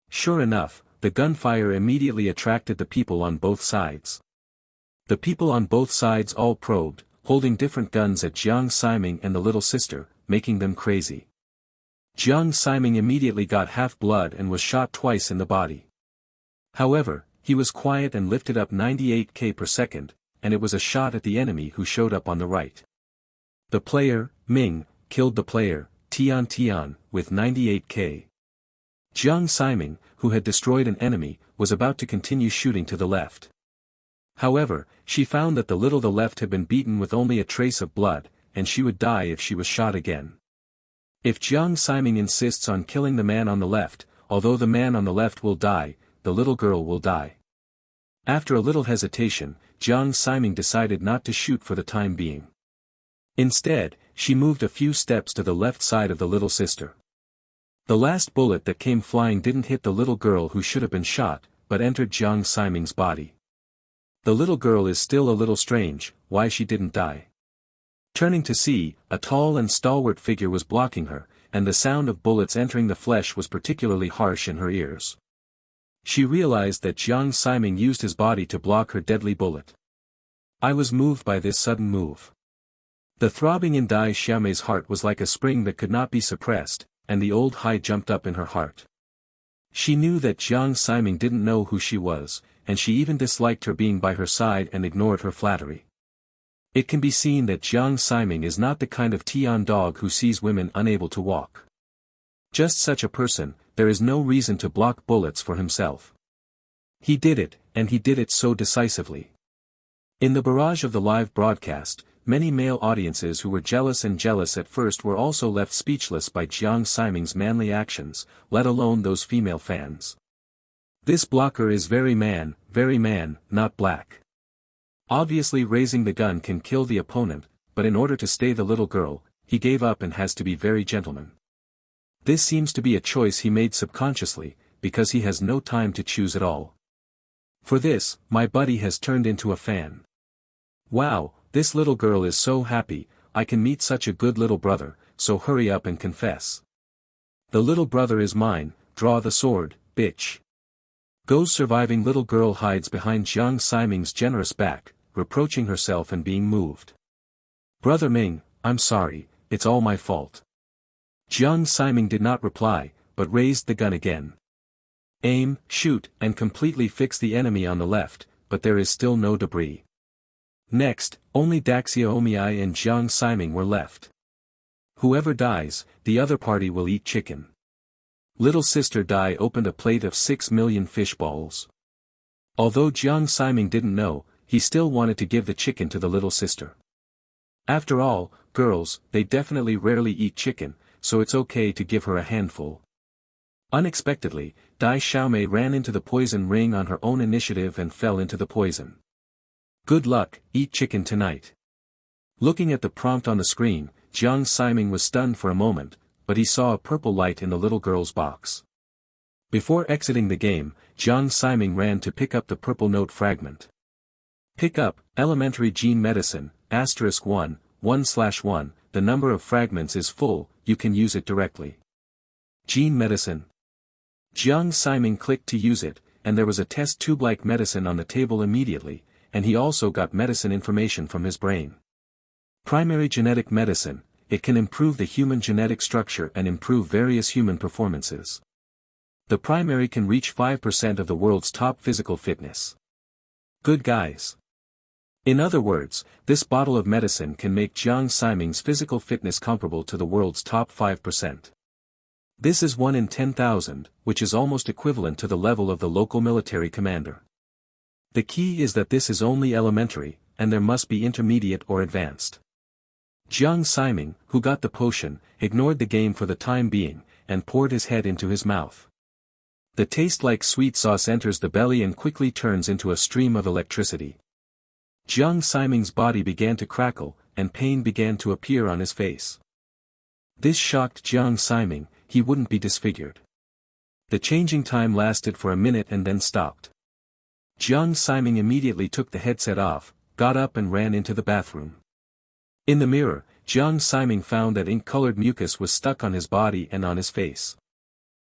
Sure enough, the gunfire immediately attracted the people on both sides. The people on both sides all probed, holding different guns at Jiang Siming and the little sister, making them crazy. Jiang Siming immediately got half blood and was shot twice in the body. However, he was quiet and lifted up 98k per second, and it was a shot at the enemy who showed up on the right. The player, Ming, killed the player, Tian, with 98k. Jiang Siming, who had destroyed an enemy, was about to continue shooting to the left. However, she found that the left had been beaten with only a trace of blood, and she would die if she was shot again. If Jiang Siming insists on killing the man on the left, although the man on the left will die, the little girl will die. After a little hesitation, Jiang Siming decided not to shoot for the time being. Instead, she moved a few steps to the left side of the little sister. The last bullet that came flying didn't hit the little girl who should have been shot, but entered Jiang Siming's body. The little girl is still a little strange, why she didn't die. Turning to see, a tall and stalwart figure was blocking her, and the sound of bullets entering the flesh was particularly harsh in her ears. She realized that Jiang Siming used his body to block her deadly bullet. I was moved by this sudden move. The throbbing in Dai Xiaomei's heart was like a spring that could not be suppressed, and the old high jumped up in her heart. She knew that Jiang Siming didn't know who she was, and she even disliked her being by her side and ignored her flattery. It can be seen that Jiang Siming is not the kind of Tian dog who sees women unable to walk. Just such a person, there is no reason to block bullets for himself. He did it, and he did it so decisively. In the barrage of the live broadcast, many male audiences who were jealous at first were also left speechless by Jiang Siming's manly actions, let alone those female fans. This blocker is very man, not black. Obviously raising the gun can kill the opponent, but in order to stay the little girl, he gave up and has to be very gentleman. This seems to be a choice he made subconsciously, because he has no time to choose at all. For this, my buddy has turned into a fan. Wow, this little girl is so happy, I can meet such a good little brother, so hurry up and confess. The little brother is mine, draw the sword, bitch. Go's surviving little girl hides behind Jiang Siming's generous back, reproaching herself and being moved. Brother Ming, I'm sorry, it's all my fault. Jiang Siming did not reply, but raised the gun again. Aim, shoot, and completely fix the enemy on the left, but there is still no debris. Next, only Daxiaomi and Jiang Siming were left. Whoever dies, the other party will eat chicken. Little sister Dai opened a plate of 6 million fish balls. Although Jiang Siming didn't know, he still wanted to give the chicken to the little sister. After all, girls, they definitely rarely eat chicken, so it's okay to give her a handful. Unexpectedly, Dai Xiaomei ran into the poison ring on her own initiative and fell into the poison. Good luck, eat chicken tonight. Looking at the prompt on the screen, Jiang Siming was stunned for a moment, but he saw a purple light in the little girl's box. Before exiting the game, Jiang Siming ran to pick up the purple note fragment. Pick up, Elementary Gene Medicine, *1, 1/1, the number of fragments is full, you can use it directly. Gene Medicine. Jiang Siming clicked to use it, and there was a test tube-like medicine on the table immediately, and he also got medicine information from his brain. Primary Genetic Medicine, it can improve the human genetic structure and improve various human performances. The primary can reach 5% of the world's top physical fitness. Good guys. In other words, this bottle of medicine can make Jiang Siming's physical fitness comparable to the world's top 5%. This is 1 in 10,000, which is almost equivalent to the level of the local military commander. The key is that this is only elementary, and there must be intermediate or advanced. Jiang Siming, who got the potion, ignored the game for the time being, and poured his head into his mouth. The taste like sweet sauce enters the belly and quickly turns into a stream of electricity. Jiang Siming's body began to crackle, and pain began to appear on his face. This shocked Jiang Siming, he wouldn't be disfigured. The changing time lasted for a minute and then stopped. Jiang Siming immediately took the headset off, got up and ran into the bathroom. In the mirror, Jiang Siming found that ink-colored mucus was stuck on his body and on his face.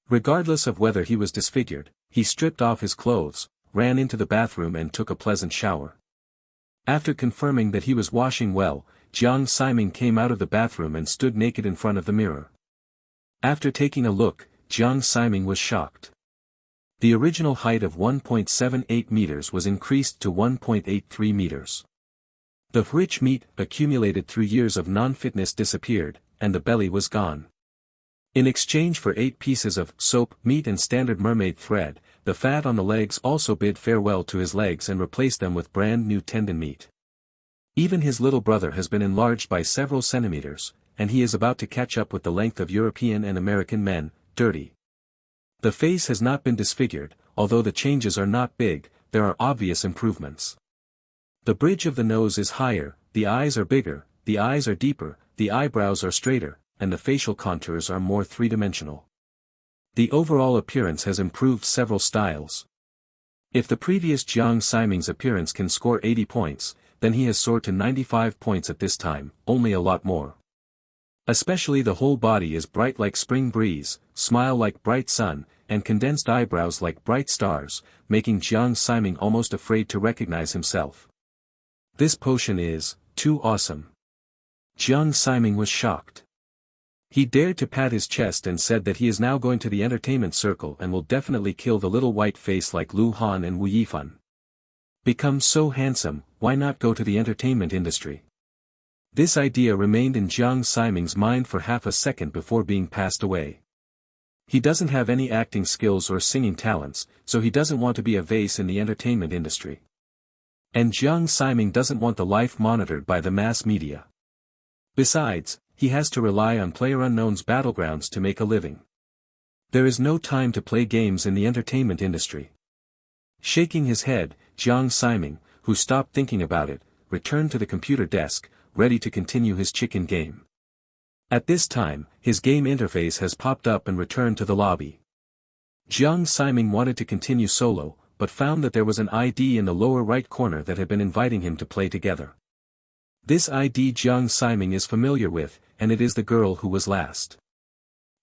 Regardless of whether he was disfigured, he stripped off his clothes, ran into the bathroom and took a pleasant shower. After confirming that he was washing well, Jiang Siming came out of the bathroom and stood naked in front of the mirror. After taking a look, Jiang Siming was shocked. The original height of 1.78 meters was increased to 1.83 meters. The rich meat accumulated through years of non-fitness disappeared, and the belly was gone. In exchange for 8 pieces of soap, meat and standard mermaid thread, the fat on the legs also bid farewell to his legs and replaced them with brand new tendon meat. Even his little brother has been enlarged by several centimeters, and he is about to catch up with the length of European and American men, dirty. The face has not been disfigured, although the changes are not big, there are obvious improvements. The bridge of the nose is higher, the eyes are bigger, the eyes are deeper, the eyebrows are straighter, and the facial contours are more three-dimensional. The overall appearance has improved several styles. If the previous Jiang Siming's appearance can score 80 points, then he has soared to 95 points at this time, only a lot more. Especially the whole body is bright like spring breeze, smile like bright sun, and condensed eyebrows like bright stars, making Jiang Siming almost afraid to recognize himself. This potion is too awesome. Jiang Siming was shocked. He dared to pat his chest and said that he is now going to the entertainment circle and will definitely kill the little white face like Lu Han and Wu Yifan. Become so handsome, why not go to the entertainment industry? This idea remained in Jiang Siming's mind for half a second before being passed away. He doesn't have any acting skills or singing talents, so he doesn't want to be a vase in the entertainment industry. And Jiang Siming doesn't want the life monitored by the mass media. Besides, he has to rely on PlayerUnknown's Battlegrounds to make a living. There is no time to play games in the entertainment industry. Shaking his head, Jiang Siming, who stopped thinking about it, returned to the computer desk, ready to continue his chicken game. At this time, his game interface has popped up and returned to the lobby. Jiang Siming wanted to continue solo, but found that there was an ID in the lower right corner that had been inviting him to play together. This ID Jiang Siming is familiar with, and it is the girl who was last.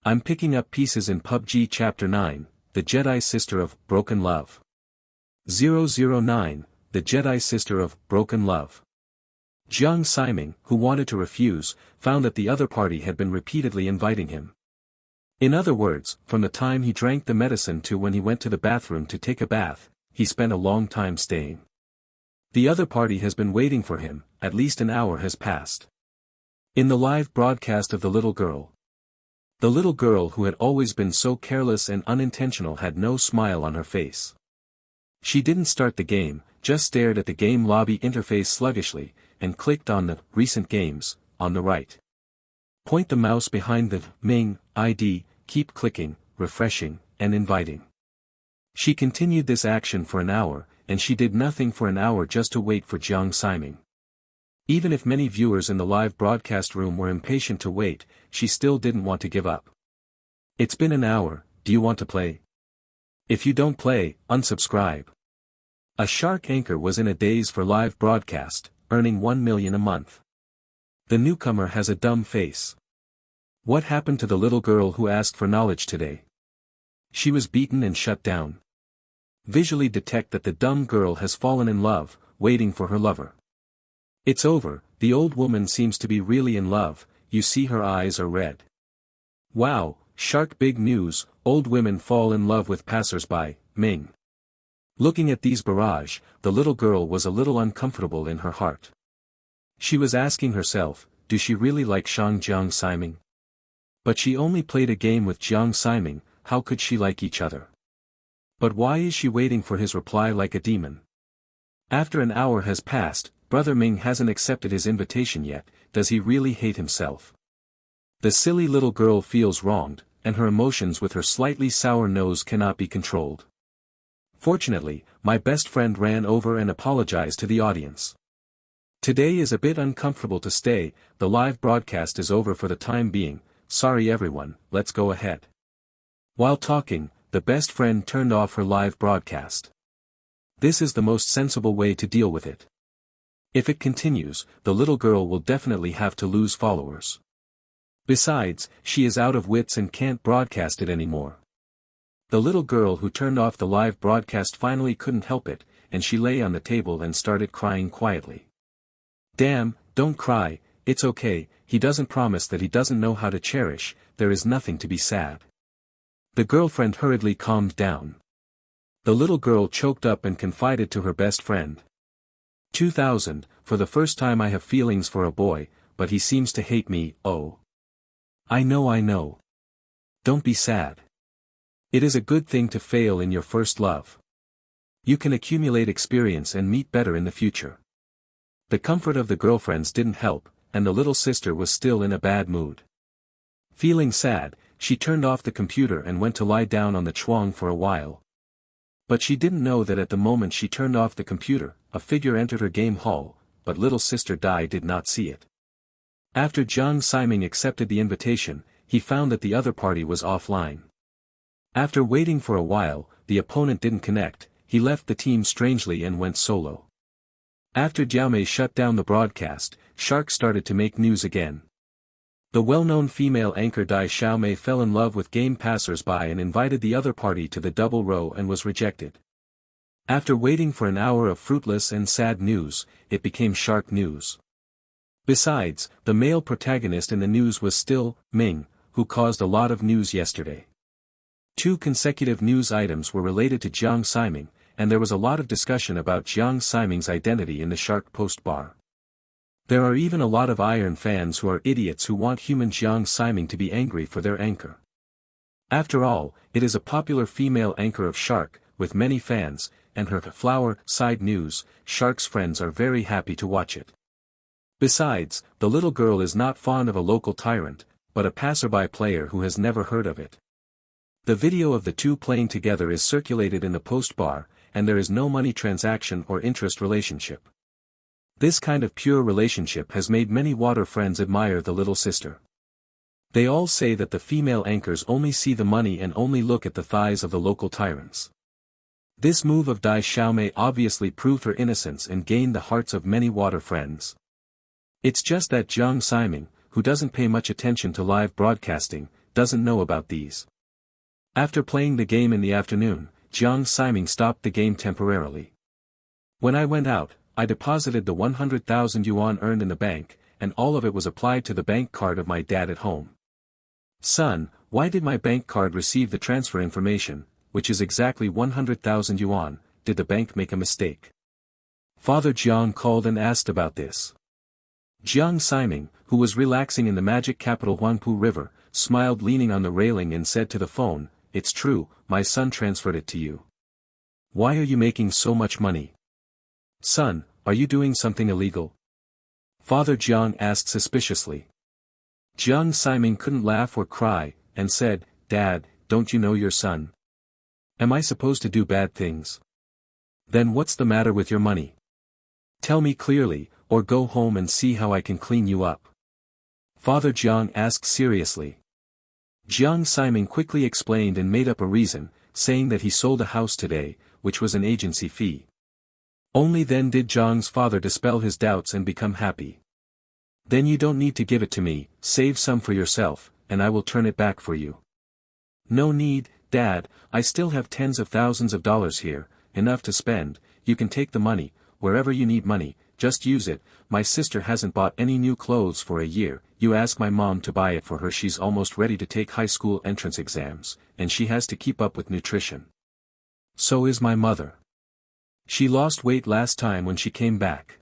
I'm picking up pieces in PUBG Chapter 9, The Jedi Sister of Broken Love. 009, The Jedi Sister of Broken Love. Jiang Siming, who wanted to refuse, found that the other party had been repeatedly inviting him. In other words, from the time he drank the medicine to when he went to the bathroom to take a bath, he spent a long time staying. The other party has been waiting for him, at least an hour has passed. In the live broadcast of the little girl, who had always been so careless and unintentional, had no smile on her face. She didn't start the game, just stared at the game lobby interface sluggishly, and clicked on the Recent Games, on the right. Point the mouse behind the Ming ID, keep clicking, refreshing, and inviting. She continued this action for an hour, and she did nothing for an hour just to wait for Jiang Siming. Even if many viewers in the live broadcast room were impatient to wait, she still didn't want to give up. It's been an hour, do you want to play? If you don't play, unsubscribe. A shark anchor was in a daze for live broadcast, earning 1 million a month. The newcomer has a dumb face. What happened to the little girl who asked for knowledge today? She was beaten and shut down. Visually detect that the dumb girl has fallen in love, waiting for her lover. It's over, the old woman seems to be really in love, you see her eyes are red. Wow, shark big news, old women fall in love with passers-by, Ming. Looking at these barrage, the little girl was a little uncomfortable in her heart. She was asking herself, do she really like Jiang Siming? But she only played a game with Jiang Siming, how could she like each other? But why is she waiting for his reply like a demon? After an hour has passed, Brother Ming hasn't accepted his invitation yet, does he really hate himself? The silly little girl feels wronged, and her emotions with her slightly sour nose cannot be controlled. Fortunately, my best friend ran over and apologized to the audience. Today is a bit uncomfortable to stay, the live broadcast is over for the time being, sorry everyone, let's go ahead. While talking, the best friend turned off her live broadcast. This is the most sensible way to deal with it. If it continues, the little girl will definitely have to lose followers. Besides, she is out of wits and can't broadcast it anymore. The little girl who turned off the live broadcast finally couldn't help it, and she lay on the table and started crying quietly. Damn, don't cry, it's okay, he doesn't promise that he doesn't know how to cherish, there is nothing to be sad. The girlfriend hurriedly calmed down. The little girl choked up and confided to her best friend. 2000, for the first time I have feelings for a boy, but he seems to hate me, oh. I know. Don't be sad. It is a good thing to fail in your first love. You can accumulate experience and meet better in the future. The comfort of the girlfriends didn't help, and the little sister was still in a bad mood. Feeling sad, she turned off the computer and went to lie down on the chuang for a while. But she didn't know that at the moment she turned off the computer, a figure entered her game hall, but little sister Dai did not see it. After Jiang Siming accepted the invitation, he found that the other party was offline. After waiting for a while, the opponent didn't connect, he left the team strangely and went solo. After Jiaomei shut down the broadcast, Shark started to make news again. The well-known female anchor Dai Xiaomei fell in love with game passers-by and invited the other party to the double row and was rejected. After waiting for an hour of fruitless and sad news, it became Shark news. Besides, the male protagonist in the news was still Ming, who caused a lot of news yesterday. 2 consecutive news items were related to Jiang Siming, and there was a lot of discussion about Jiang Siming's identity in the Shark Post bar. There are even a lot of Iron fans who are idiots who want human Jiang Siming to be angry for their anchor. After all, it is a popular female anchor of Shark, with many fans, and her flower side news, Shark's friends are very happy to watch it. Besides, the little girl is not fond of a local tyrant, but a passerby player who has never heard of it. The video of the two playing together is circulated in the post bar, and there is no money transaction or interest relationship. This kind of pure relationship has made many water friends admire the little sister. They all say that the female anchors only see the money and only look at the thighs of the local tyrants. This move of Dai Xiaomei obviously proved her innocence and gained the hearts of many water friends. It's just that Jiang Siming, who doesn't pay much attention to live broadcasting, doesn't know about these. After playing the game in the afternoon, Jiang Siming stopped the game temporarily. When I went out, I deposited the 100,000 yuan earned in the bank, and all of it was applied to the bank card of my dad at home. Son, why did my bank card receive the transfer information, which is exactly 100,000 yuan, did the bank make a mistake? Father Jiang called and asked about this. Jiang Siming, who was relaxing in the magic capital Huangpu River, smiled leaning on the railing and said to the phone, "It's true, my son transferred it to you. Why are you making so much money? Son, are you doing something illegal?" Father Jiang asked suspiciously. Jiang Siming couldn't laugh or cry, and said, "Dad, don't you know your son? Am I supposed to do bad things? Then what's the matter with your money? Tell me clearly, or go home and see how I can clean you up." Father Jiang asked seriously. Jiang Siming quickly explained and made up a reason, saying that he sold a house today, which was an agency fee. Only then did Jiang's father dispel his doubts and become happy. "Then you don't need to give it to me, save some for yourself, and I will turn it back for you." "No need, Dad, I still have tens of thousands of dollars here, enough to spend. You can take the money, wherever you need money, just use it. My sister hasn't bought any new clothes for a year, you ask my mom to buy it for her. She's almost ready to take high school entrance exams, and she has to keep up with nutrition. So is my mother. She lost weight last time when she came back.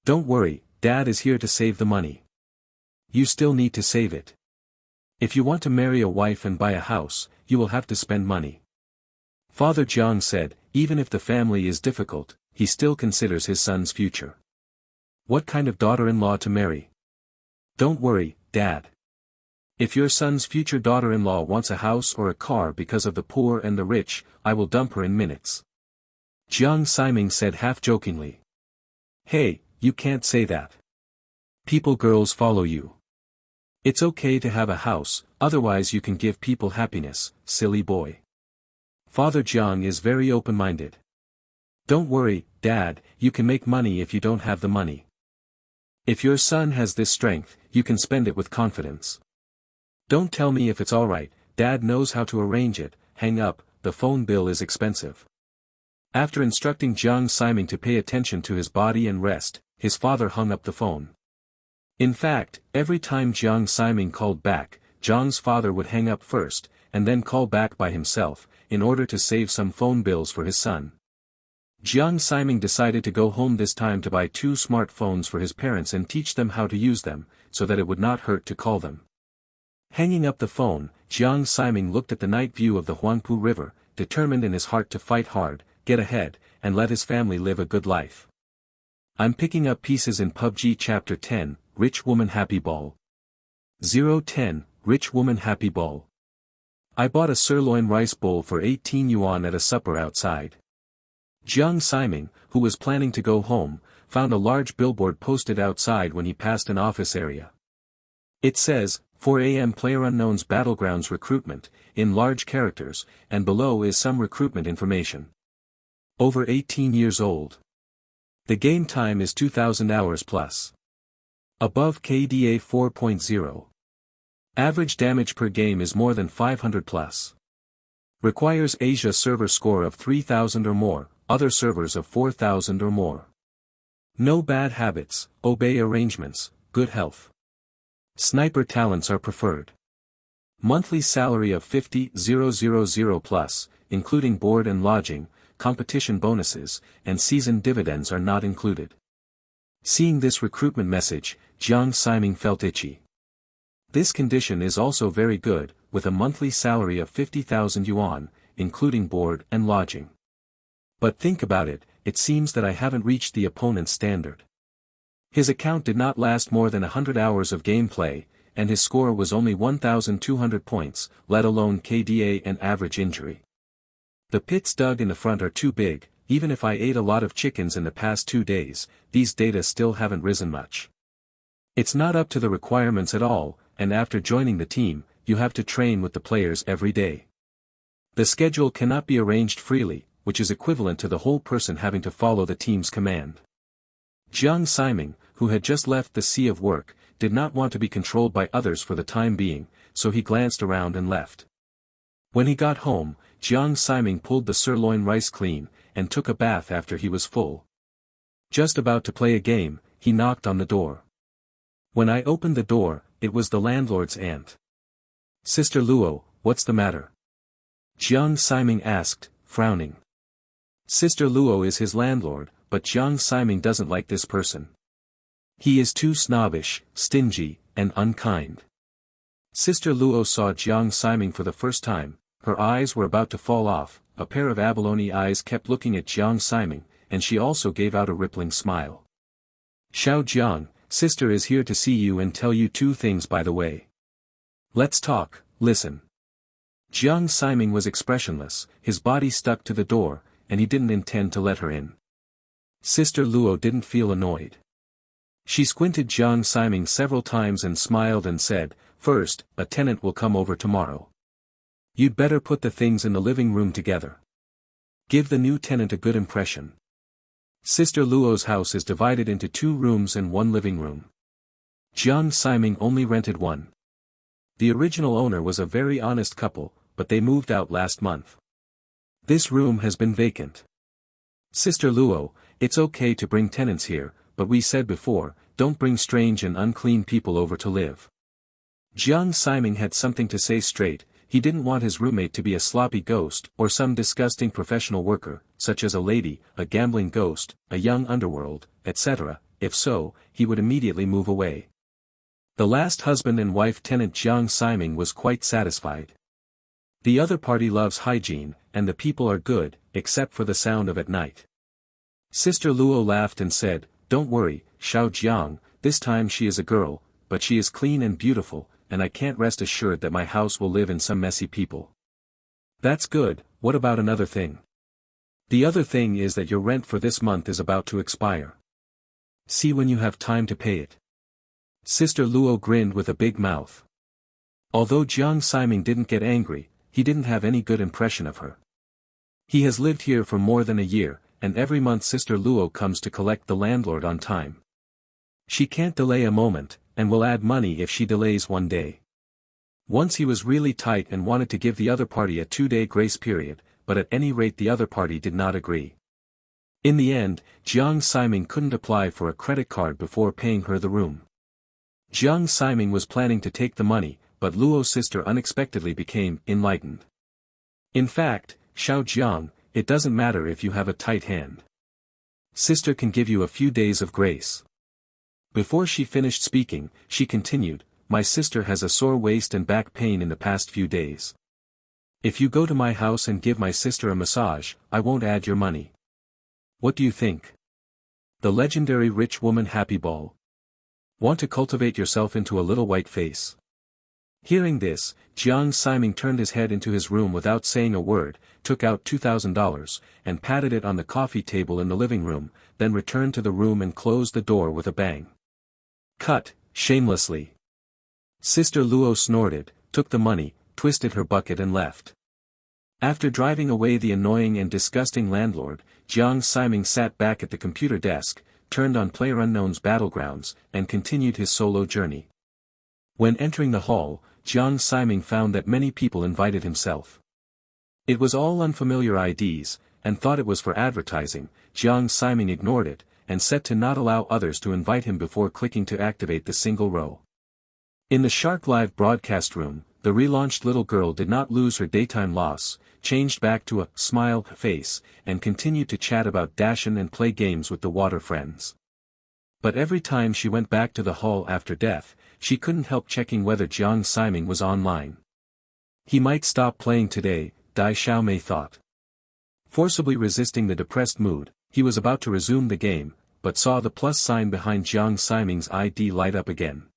Don't worry, Dad is here to save the money. You still need to save it. If you want to marry a wife and buy a house, you will have to spend money." Father Jiang said, even if the family is difficult, he still considers his son's future. What kind of daughter-in-law to marry? Don't worry, Dad. If your son's future daughter-in-law wants a house or a car because of the poor and the rich, I will dump her in minutes. Jiang Siming said half-jokingly. Hey, you can't say that. People girls follow you. It's okay to have a house, otherwise you can give people happiness, silly boy. Father Jiang is very open-minded. Don't worry, Dad, you can make money if you don't have the money. If your son has this strength, you can spend it with confidence. Don't tell me if it's alright, Dad knows how to arrange it. Hang up, the phone bill is expensive. After instructing Jiang Siming to pay attention to his body and rest, his father hung up the phone. In fact, every time Jiang Siming called back, Jiang's father would hang up first, and then call back by himself, in order to save some phone bills for his son. Jiang Siming decided to go home this time to buy 2 smartphones for his parents and teach them how to use them, so that it would not hurt to call them. Hanging up the phone, Jiang Siming looked at the night view of the Huangpu River, determined in his heart to fight hard, get ahead, and let his family live a good life. I'm picking up pieces in PUBG Chapter 10, Rich Woman Happy Ball. 010, Rich Woman Happy Ball. I bought a sirloin rice bowl for 18 yuan at a supper outside. Jiang Siming, who was planning to go home, found a large billboard posted outside when he passed an office area. It says, 4 a.m. PlayerUnknown's Battlegrounds Recruitment, in large characters, and below is some recruitment information. Over 18 years old. The game time is 2000 hours plus. Above KDA 4.0. Average damage per game is more than 500 plus. Requires Asia server score of 3000 or more, other servers of 4000 or more. No bad habits, obey arrangements, good health. Sniper talents are preferred. Monthly salary of 50,000 plus, including board and lodging, competition bonuses, and season dividends are not included. Seeing this recruitment message, Jiang Ximing felt itchy. This condition is also very good, with a monthly salary of 50,000 yuan, including board and lodging. But think about it, it seems that I haven't reached the opponent's standard. His account did not last more than 100 hours of gameplay, and his score was only 1,200 points, let alone KDA and average injury. The pits dug in the front are too big, even if I ate a lot of chickens in the past 2 days, these data still haven't risen much. It's not up to the requirements at all, and after joining the team, you have to train with the players every day. The schedule cannot be arranged freely, which is equivalent to the whole person having to follow the team's command. Jiang Ximing, who had just left the sea of work, did not want to be controlled by others for the time being, so he glanced around and left. When he got home, Jiang Ximing pulled the sirloin rice clean, and took a bath after he was full. Just about to play a game, he knocked on the door. When I opened the door, it was the landlord's aunt. "Sister Luo, what's the matter?" Jiang Ximing asked, frowning. Sister Luo is his landlord, but Jiang Ximing doesn't like this person. He is too snobbish, stingy, and unkind. Sister Luo saw Jiang Ximing for the first time, her eyes were about to fall off, a pair of abalone eyes kept looking at Jiang Ximing, and she also gave out a rippling smile. "Xiao Jiang, sister is here to see you and tell you 2 things by the way. Let's talk, listen." Jiang Ximing was expressionless, his body stuck to the door, and he didn't intend to let her in. Sister Luo didn't feel annoyed. She squinted Jiang Ximing several times and smiled and said, "First, a tenant will come over tomorrow. You'd better put the things in the living room together. Give the new tenant a good impression." Sister Luo's house is divided into 2 rooms and 1 living room. Jiang Ximing only rented 1. The original owner was a very honest couple, but they moved out last month. This room has been vacant. "Sister Luo, it's okay to bring tenants here, but we said before, don't bring strange and unclean people over to live." Jiang Ximing had something to say straight. He didn't want his roommate to be a sloppy ghost or some disgusting professional worker, such as a lady, a gambling ghost, a young underworld, etc. If so, he would immediately move away. The last husband and wife tenant Jiang Ximing was quite satisfied. The other party loves hygiene, and the people are good, except for the sound of at night. Sister Luo laughed and said, "Don't worry, Xiao Jiang, this time she is a girl, but she is clean and beautiful, and I can't rest assured that my house will live in some messy people." "That's good, what about another thing?" "The other thing is that your rent for this month is about to expire. See when you have time to pay it." Sister Luo grinned with a big mouth. Although Jiang Ximing didn't get angry, he didn't have any good impression of her. He has lived here for more than a year, and every month Sister Luo comes to collect the landlord on time. She can't delay a moment, and will add money if she delays 1 day. Once he was really tight and wanted to give the other party a 2-day grace period, but at any rate the other party did not agree. In the end, Jiang Ximing couldn't apply for a credit card before paying her the room. Jiang Ximing was planning to take the money, but Luo's sister unexpectedly became enlightened. "In fact, Xiao Jiang, it doesn't matter if you have a tight hand. Sister can give you a few days of grace." Before she finished speaking, she continued, "My sister has a sore waist and back pain in the past few days. If you go to my house and give my sister a massage, I won't add your money. What do you think? The legendary rich woman happy ball. Want to cultivate yourself into a little white face?" Hearing this, Jiang Ximing turned his head into his room without saying a word, took out $2,000, and patted it on the coffee table in the living room, then returned to the room and closed the door with a bang. "Cut, shamelessly." Sister Luo snorted, took the money, twisted her bucket and left. After driving away the annoying and disgusting landlord, Jiang Ximing sat back at the computer desk, turned on PlayerUnknown's Battlegrounds, and continued his solo journey. When entering the hall, Jiang Ximing found that many people invited himself. It was all unfamiliar IDs, and thought it was for advertising. Jiang Ximing ignored it, and set to not allow others to invite him before clicking to activate the single row. In the Shark Live broadcast room, the relaunched little girl did not lose her daytime loss, changed back to a smile face, and continued to chat about Dashin and play games with the water friends. But every time she went back to the hall after death, she couldn't help checking whether Jiang Siming was online. He might stop playing today, Dai Xiaomei thought. Forcibly resisting the depressed mood, he was about to resume the game, but saw the plus sign behind Jiang Siming's ID light up again.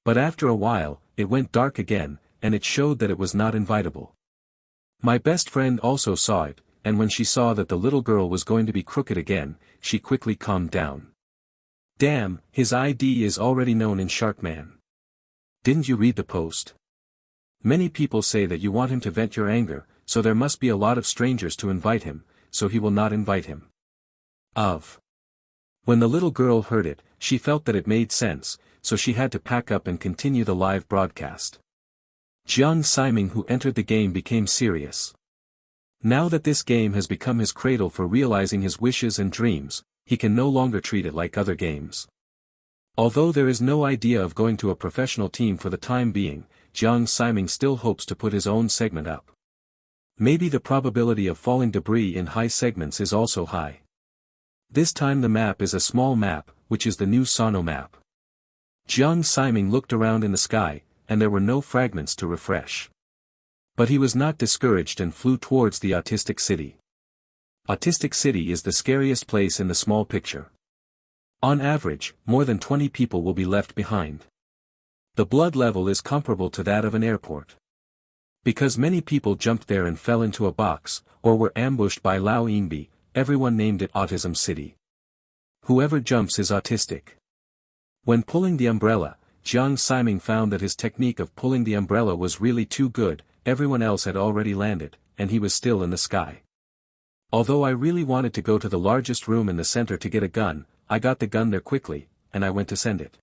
But after a while, it went dark again, and it showed that it was not invitable. My best friend also saw it, and when she saw that the little girl was going to be crooked again, she quickly calmed down. Damn, his ID is already known in Sharkman. Didn't you read the post? Many people say that you want him to vent your anger, so there must be a lot of strangers to invite him, so he will not invite him. When the little girl heard it, she felt that it made sense, so she had to pack up and continue the live broadcast. Jiang Siming, who entered the game, became serious. Now that this game has become his cradle for realizing his wishes and dreams, he can no longer treat it like other games. Although there is no idea of going to a professional team for the time being, Jiang Siming still hopes to put his own segment up. Maybe the probability of falling debris in high segments is also high. This time the map is a small map, which is the new Sono map. Jiang Siming looked around in the sky, and there were no fragments to refresh. But he was not discouraged and flew towards the Autistic City. Autistic City is the scariest place in the small picture. On average, more than 20 people will be left behind. The blood level is comparable to that of an airport. Because many people jumped there and fell into a box, or were ambushed by Lao Yingbi, everyone named it Autism City. Whoever jumps is autistic. When pulling the umbrella, Jiang Siming found that his technique of pulling the umbrella was really too good. Everyone else had already landed, and he was still in the sky. Although I really wanted to go to the largest room in the center to get a gun, I got the gun there quickly, and I went to send it.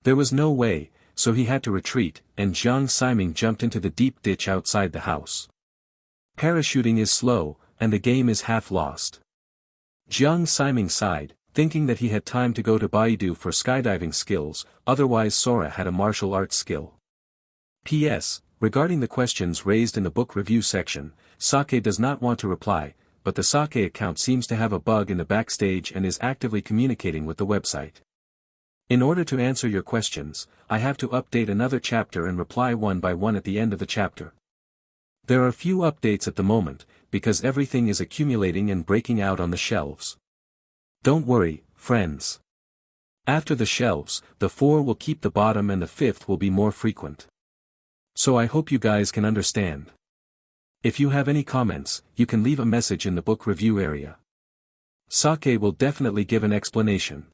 There was no way, so he had to retreat, and Jiang Siming jumped into the deep ditch outside the house. Parachuting is slow, and the game is half lost. Jiang Siming sighed, thinking that he had time to go to Baidu for skydiving skills, otherwise Sora had a martial arts skill. P.S. Regarding the questions raised in the book review section, Sake does not want to reply, but the Sake account seems to have a bug in the backstage and is actively communicating with the website. In order to answer your questions, I have to update another chapter and reply one by one at the end of the chapter. There are few updates at the moment, because everything is accumulating and breaking out on the shelves. Don't worry, friends. After the shelves, the 4 will keep the bottom and the 5th will be more frequent. So I hope you guys can understand. If you have any comments, you can leave a message in the book review area. Sake will definitely give an explanation.